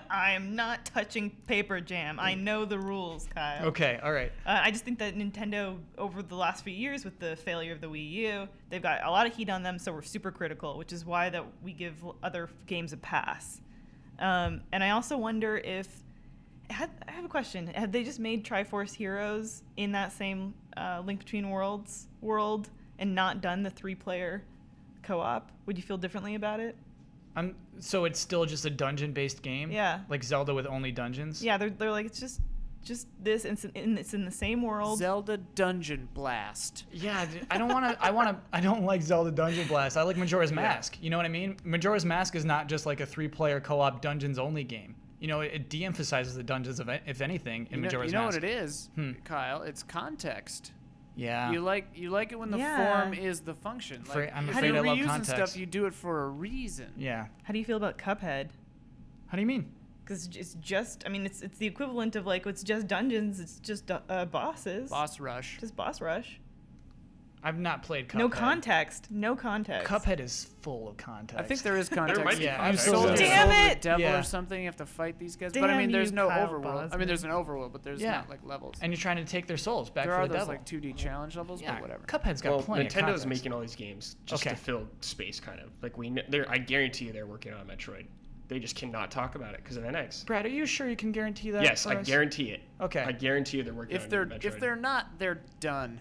I am not touching Paper Jam. I know the rules, Kyle. Okay, all right. I just think that Nintendo, over the last few years with the failure of the Wii U, they've got a lot of heat on them, so we're super critical, which is why that we give other games a pass. And I also wonder if... I have a question. Had they just made Triforce Heroes in that same Link Between Worlds world and not done the 3-player co-op, would you feel differently about it? So it's still just a dungeon-based game? Yeah. Like Zelda with only dungeons? Yeah, they're like, it's just this, and it's in the same world. Zelda Dungeon Blast. Yeah, dude, I don't like Zelda Dungeon Blast. I like Majora's Mask. You know what I mean? Majora's Mask is not just like a 3-player co-op dungeons-only game. You know, it de-emphasizes the dungeons, if anything, in Majora's Mask. You know what it is, Kyle? It's context. Yeah. You like it when the form is the function. Like, I'm if afraid you're I love reusing context. stuff, you do it for a reason. Yeah. How do you feel about Cuphead? How do you mean? Because it's just, I mean, it's the equivalent of like, it's just dungeons, it's just bosses. Boss rush. Just boss rush. I've not played Cuphead. No context. No context. Cuphead is full of context. I think there is context. There might be Yeah, You absolutely. sold your Damn soul to the it! devil Yeah. or something. You have to fight these guys. Damn But I mean, there's you, no Kyle overworld. I Bosman. mean, there's an overworld, but there's Yeah. not like levels. And you're trying to take their souls back there for are the those devil. like 2D challenge levels, Yeah, but whatever. Cuphead's got Well, plenty of Nintendo's context. making all these games just Okay. to fill space, kind of. Like I guarantee you they're working on Metroid. They just cannot talk about it because of NX. Brad, are you sure you can guarantee that? Yes, for I us? guarantee it. Okay. I guarantee you they're working on Metroid. If they're not, they're done.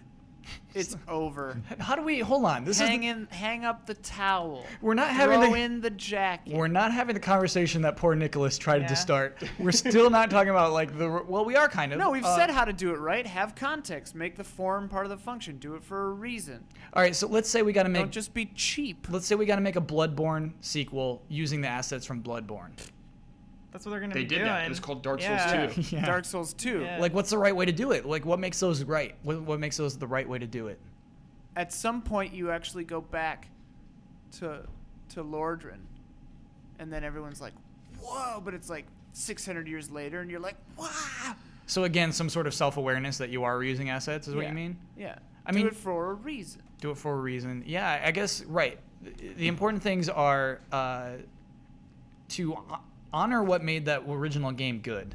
It's over. How do we hold on? This Hang up the towel. We're not having Throw the- in the jacket. We're not having the conversation that poor Nicholas tried Yeah. to start. We're still not talking about like well, we are kind of. No, we've said how to do it right. Have context. Make the form part of the function. Do it for a reason. All right, so let's say we got to make Don't just be cheap. let's say we got to make a Bloodborne sequel using the assets from Bloodborne. That's what they're going to They be did doing. that. It was called Dark Souls Yeah. 2. Yeah. Dark Souls 2. Yeah. Like what's the right way to do it? Like what makes those right? What makes those the right way to do it? At some point, you actually go back to Lordran, and then everyone's like, "Whoa!" But it's like 600 years later, and you're like, "Wow!" So again, some sort of self-awareness that you are reusing assets is what Yeah. you mean? Yeah. I do mean- it for a reason. Do it for a reason. Yeah, I guess right. The important things are to honor what made that original game good.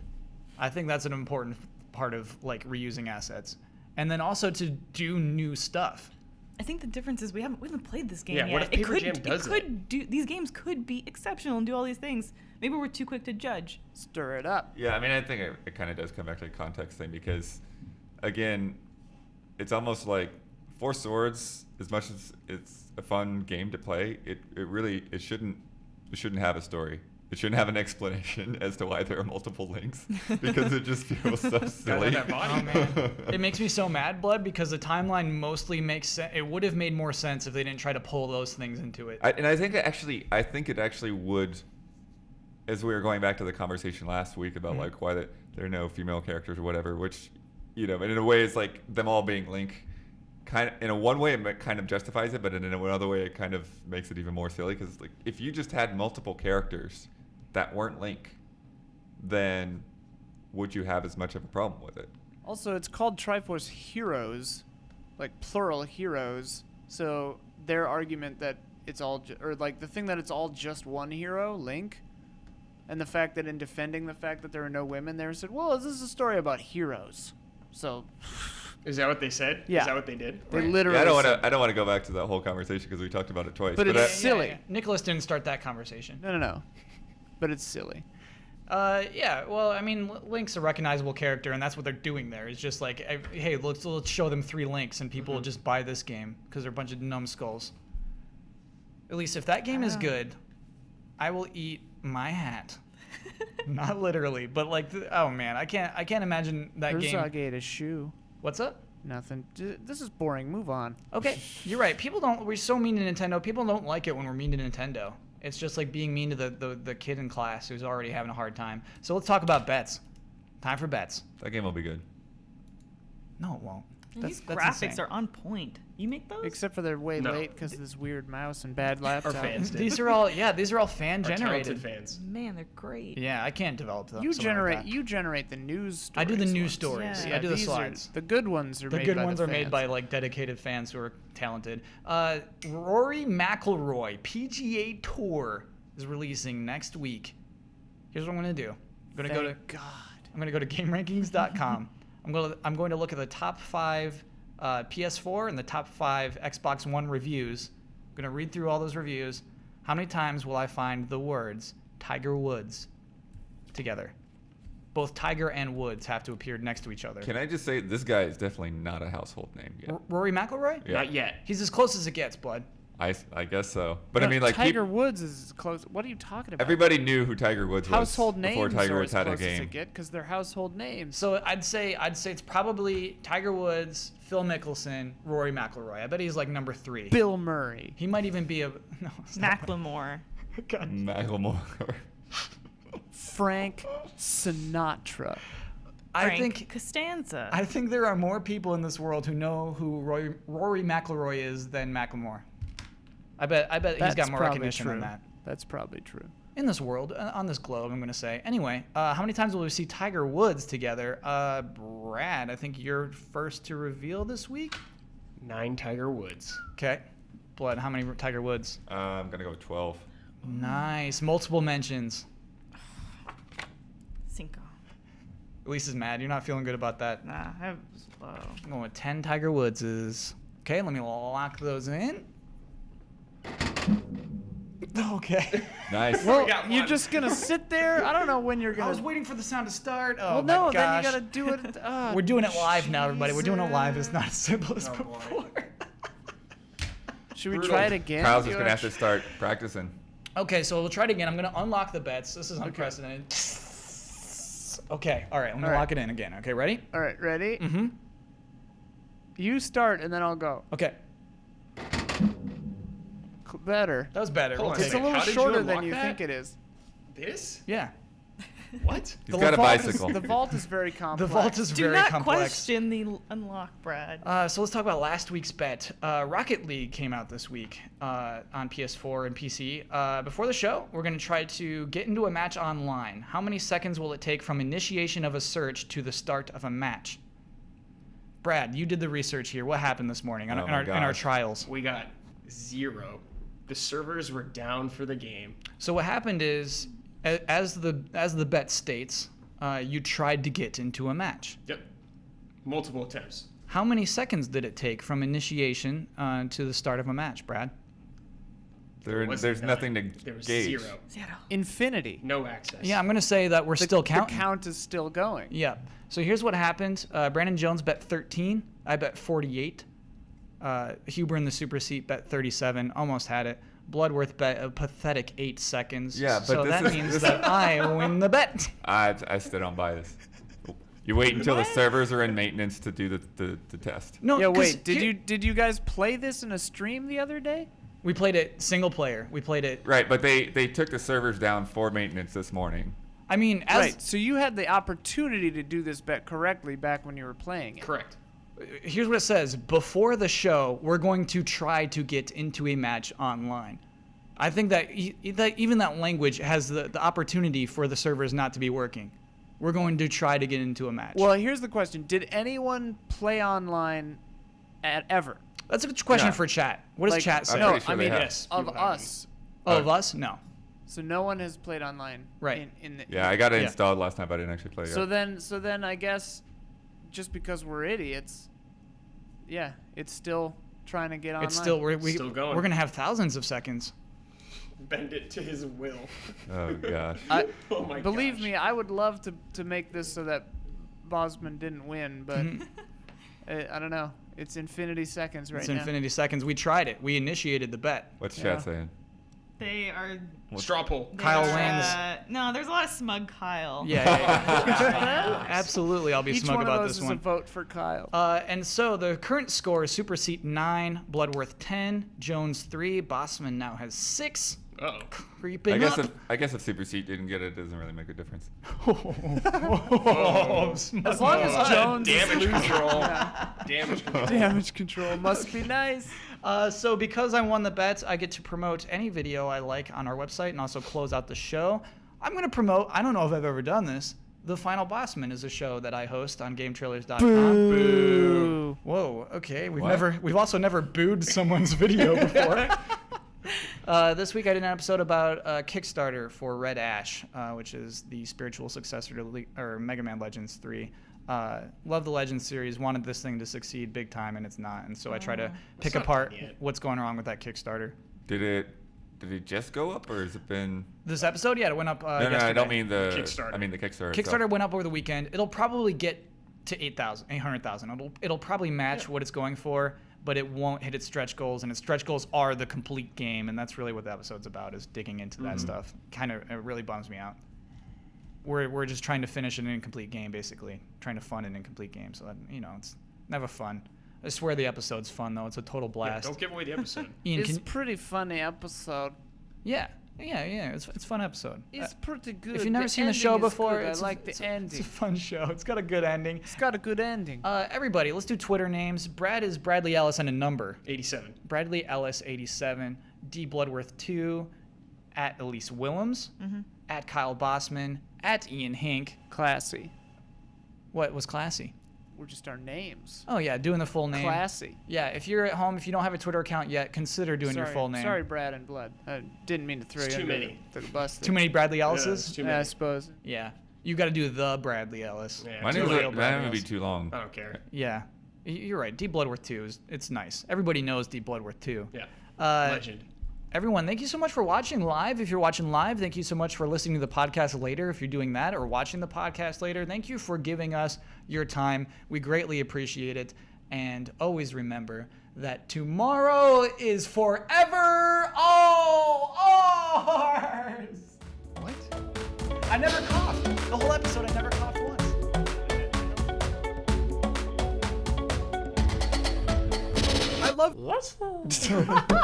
I think that's an important part of like reusing assets, and then also to do new stuff. I think the difference is we haven't played this game Yeah, yet. what if Paper Jam does these games could be exceptional and do all these things. Maybe we're too quick to judge. Stir it up. Yeah, I mean, I think it kind of does come back to the context thing because, again, it's almost like Four Swords. As much as it's a fun game to play, it shouldn't have a story. It shouldn't have an explanation as to why there are multiple links because it just feels so silly. that body. Oh man, it makes me so mad, Blood, because the timeline mostly makes sense. It would have made more sense if they didn't try to pull those things into it. I think it actually would. As we were going back to the conversation last week about like why there are no female characters or whatever, which, you know, and in a way it's like them all being Link. Kind of, in a one way it kind of justifies it, but in another way it kind of makes it even more silly because like if you just had multiple characters that weren't Link, then would you have as much of a problem with it? Also, it's called Triforce Heroes, like plural heroes. So their argument that it's all, or like the thing that it's all just one hero, Link, and the fact that in defending the fact that there are no women there, said, well, this is a story about heroes. So Is that what they said? Yeah. Is that what they did? they literally. Yeah, said- I don't want to go back to that whole conversation because we talked about it twice. But it's I- silly. Nicholas didn't start that conversation. No. But it's silly. Yeah, well, I mean, Link's a recognizable character, and that's what they're doing there. It's just like, hey, let's show them 3 Links, and people will just buy this game because they're a bunch of numbskulls. At least if that game is good, I will eat my hat. Not literally, but like, oh man, I can't imagine that game. Herzog ate a shoe. What's up? Nothing. This is boring. Move on. Okay, you're right. We're so mean to Nintendo. People don't like it when we're mean to Nintendo. It's just like being mean to the kid in class who's already having a hard time. So let's talk about bets. Time for bets. that game will be good. No, it won't. These that's graphics insane. are on point. You make those? Except for they're way No. late because of this weird mouse and bad laptop. fans did. These are all fan Our talented generated. fans. Man, they're great. Yeah, I can't develop them. You something like generate the news stories. I do the news ones. stories. Yeah. I do the these slides. Are, the good ones are The made good by ones the are made fans. by like dedicated fans who are talented. Rory McIlroy PGA Tour is releasing next week. Here's what I'm gonna do. I'm gonna go to GameRankings.com. I'm going to look at the top 5 PS4 and the top 5 Xbox One reviews. I'm gonna read through all those reviews. How many times will I find the words Tiger Woods together? Both Tiger and Woods have to appear next to each other. Can I just say this guy is definitely not a household name yet? Rory McIlroy? Yeah. Not yet. He's as close as it gets, bud. I guess so. But No, I mean, like Tiger Woods is close. What are you talking about? everybody knew who Tiger Woods was household names before Tiger are Woods as had a close as game. it get because they're household names. So I'd say it's probably Tiger Woods, Phil Mickelson, Rory McIlroy. I bet he's like number 3. Bill Murray. He might even be a no. it's not- Macklemore. God. Macklemore. Frank Sinatra. I Frank think Costanza. I think there are more people in this world who know who Rory McIlroy is than Macklemore. I bet he's That's got more probably recognition true. than that. That's probably true. In this world, on this globe, I'm going to say. Anyway, how many times will we see Tiger Woods together? Brad, I think you're first to reveal this week. 9 Tiger Woods. Okay. Blood, how many Tiger Woods? I'm gonna go with 12. Nice. Multiple mentions. Cinco. Elise is mad. You're not feeling good about that. Nah, I was low. I'm going with 10 Tiger Woodses. Okay, let me lock those in. Okay. Nice. Well, got you're one. just gonna sit there. I don't know when you're I gonna. was waiting for the sound to start. Oh, well, my no, gosh. then you gotta do it. We're doing it live now, everybody. We're doing it live. It's Jesus. not as simple as Oh, boy. before. Should we Brutal. try it again? Kyle's Do just you gonna have to actu- start practicing. Okay, so we'll try it again. I'm going to unlock the bets. This is unprecedented. Okay, all right. I'm going All to right. lock it in again. Okay, ready? All right, ready? Mm-hmm. You start and then I'll go. Okay, Better. that was better. Hold We'll on take It's a it. second. little How did you shorter than unlock you that? think it is. This? Yeah. What? He's The got a vault is- bicycle. The vault is very The complex. vault is Do very not complex. question the unlock, Brad. So let's talk about last week's bet. Rocket League came out this week on PS4 and PC. Before the show, we're going to try to get into a match online. How many seconds will it take from initiation of a search to the start of a match? Brad, you did the research here. What happened this morning Oh in my our gosh. trials? We got 0. The servers were down for the game. So what happened is, as the bet states, you tried to get into a match. Yep. Multiple attempts. How many seconds did it take from initiation to the start of a match, Brad? Was There's none. nothing to There was gauge. 0. Infinity. No access. Yeah, I'm going to say that we're still counting. The count is still going. Yeah. So here's what happened. Brandon Jones bet 13. I bet 48. Huber in the super seat bet 37. Almost had it. Bloodworth bet a pathetic 8 seconds. Yeah, but so this that is- means this- that I win the bet. I still don't buy this. You wait until the servers are in maintenance to do the test. No. Yeah, 'cause wait. here- Did you guys play this in a stream the other day? We played it single player. We played it. Right, but they took the servers down for maintenance this morning. I mean, as Right. So you had the opportunity to do this bet correctly back when you were playing it. Correct. here's what it says. Before the show, we're going to try to get into a match online. I think that even that language has the opportunity for the servers not to be working. We're going to try to get into a match. Well, here's the question: did anyone play online ever? That's a good question Yeah. for chat. What does Like, chat say? I'm No, pretty sure I they mean have. Yes. of people have us. Of us? No. So no one has played online. Right. In the, Yeah, I got it Yeah. installed last night, but I didn't actually play it. So then I guess just because we're idiots, yeah, it's still trying to get online. It's still we're Still going. We're gonna have thousands of seconds. Bend it to his will. Oh gosh. Oh my Believe gosh. me, I would love to make this so that Bosman didn't win, but I don't know. It's infinity seconds right It's now. infinity seconds. We tried it. We initiated the bet. What's Yeah. chat saying? They are. Straw poll. Kyle they're, wins. No, there's a lot of smug Kyle. Yeah. Absolutely, I'll be Each smug one about of those this is one. a vote for Kyle. And so the current score is Super Seat 9, Bloodworth 10, Jones 3, Bossman now has 6. Uh-oh. Creeping I guess up. I guess if Super Seat didn't get it, it doesn't really make a difference. As long as Jones is damage losing. control. Yeah. Damage control. Damage control must be nice. So because I won the bet, I get to promote any video I like on our website and also close out the show. I'm going to promote, I don't know if I've ever done this, The Final Bossman is a show that I host on GameTrailers.com. Boo. Whoa, okay. What? We've also never booed someone's video before. This week I did an episode about Kickstarter for Red Ash, which is the spiritual successor to Mega Man Legends 3. Love the Legends series, wanted this thing to succeed big time, and it's not. And so I try to pick not apart done yet. what's going wrong with that Kickstarter. Did it just go up, or has it been? This episode, yeah, it went up No, yesterday. I don't mean the Kickstarter. I mean the Kickstarter. Kickstarter itself. went up over the weekend. It'll probably get to 800,000. It'll probably match what it's going for, but it won't hit its stretch goals, and its stretch goals are the complete game, and that's really what the episode's about, is digging into that stuff. It really bums me out. We're just trying to finish an incomplete game, basically. Trying to fund an incomplete game, so that, it's never fun. I swear the episode's fun, though. It's a total Yeah, blast. don't give away the episode. Ian, It's pretty funny episode. yeah. It's a fun episode. It's pretty good. If you've never The seen the ending show is before, good. I it's like the It's ending. a fun show. It's got a good ending. It's got a good ending. Everybody, let's do Twitter names. Brad is Bradley Ellis and a number. 87. Bradley Ellis 87, D Bloodworth 2, at Elise Willems, at Kyle Bossman, at Ian Hink. Classy. What was classy? We're just our names. Oh yeah, doing the full name. Classy. Yeah, if you're at home, if you don't have a Twitter account yet, consider doing your full name. Sorry, Brad and Blood. I didn't mean to throw It's you too under many. the bus. Too many Bradley Yeah, Ellises? it's too Yeah, I many. suppose. Yeah. You got to do the Bradley Ellis. Yeah, Mine too is late. real, that Bradley would be Ellis. too long. I don't care. Yeah. You're right. D Bloodworth 2 it's nice. Everybody knows D Bloodworth 2. Yeah. Uh, Legend. Everyone, thank you so much for watching live. If you're watching live, thank you so much for listening to the podcast later. If you're doing that or watching the podcast later, thank you for giving us your time. We greatly appreciate it. And always remember that tomorrow is forever all ours. What? I never coughed. The whole episode, I never coughed once. I love.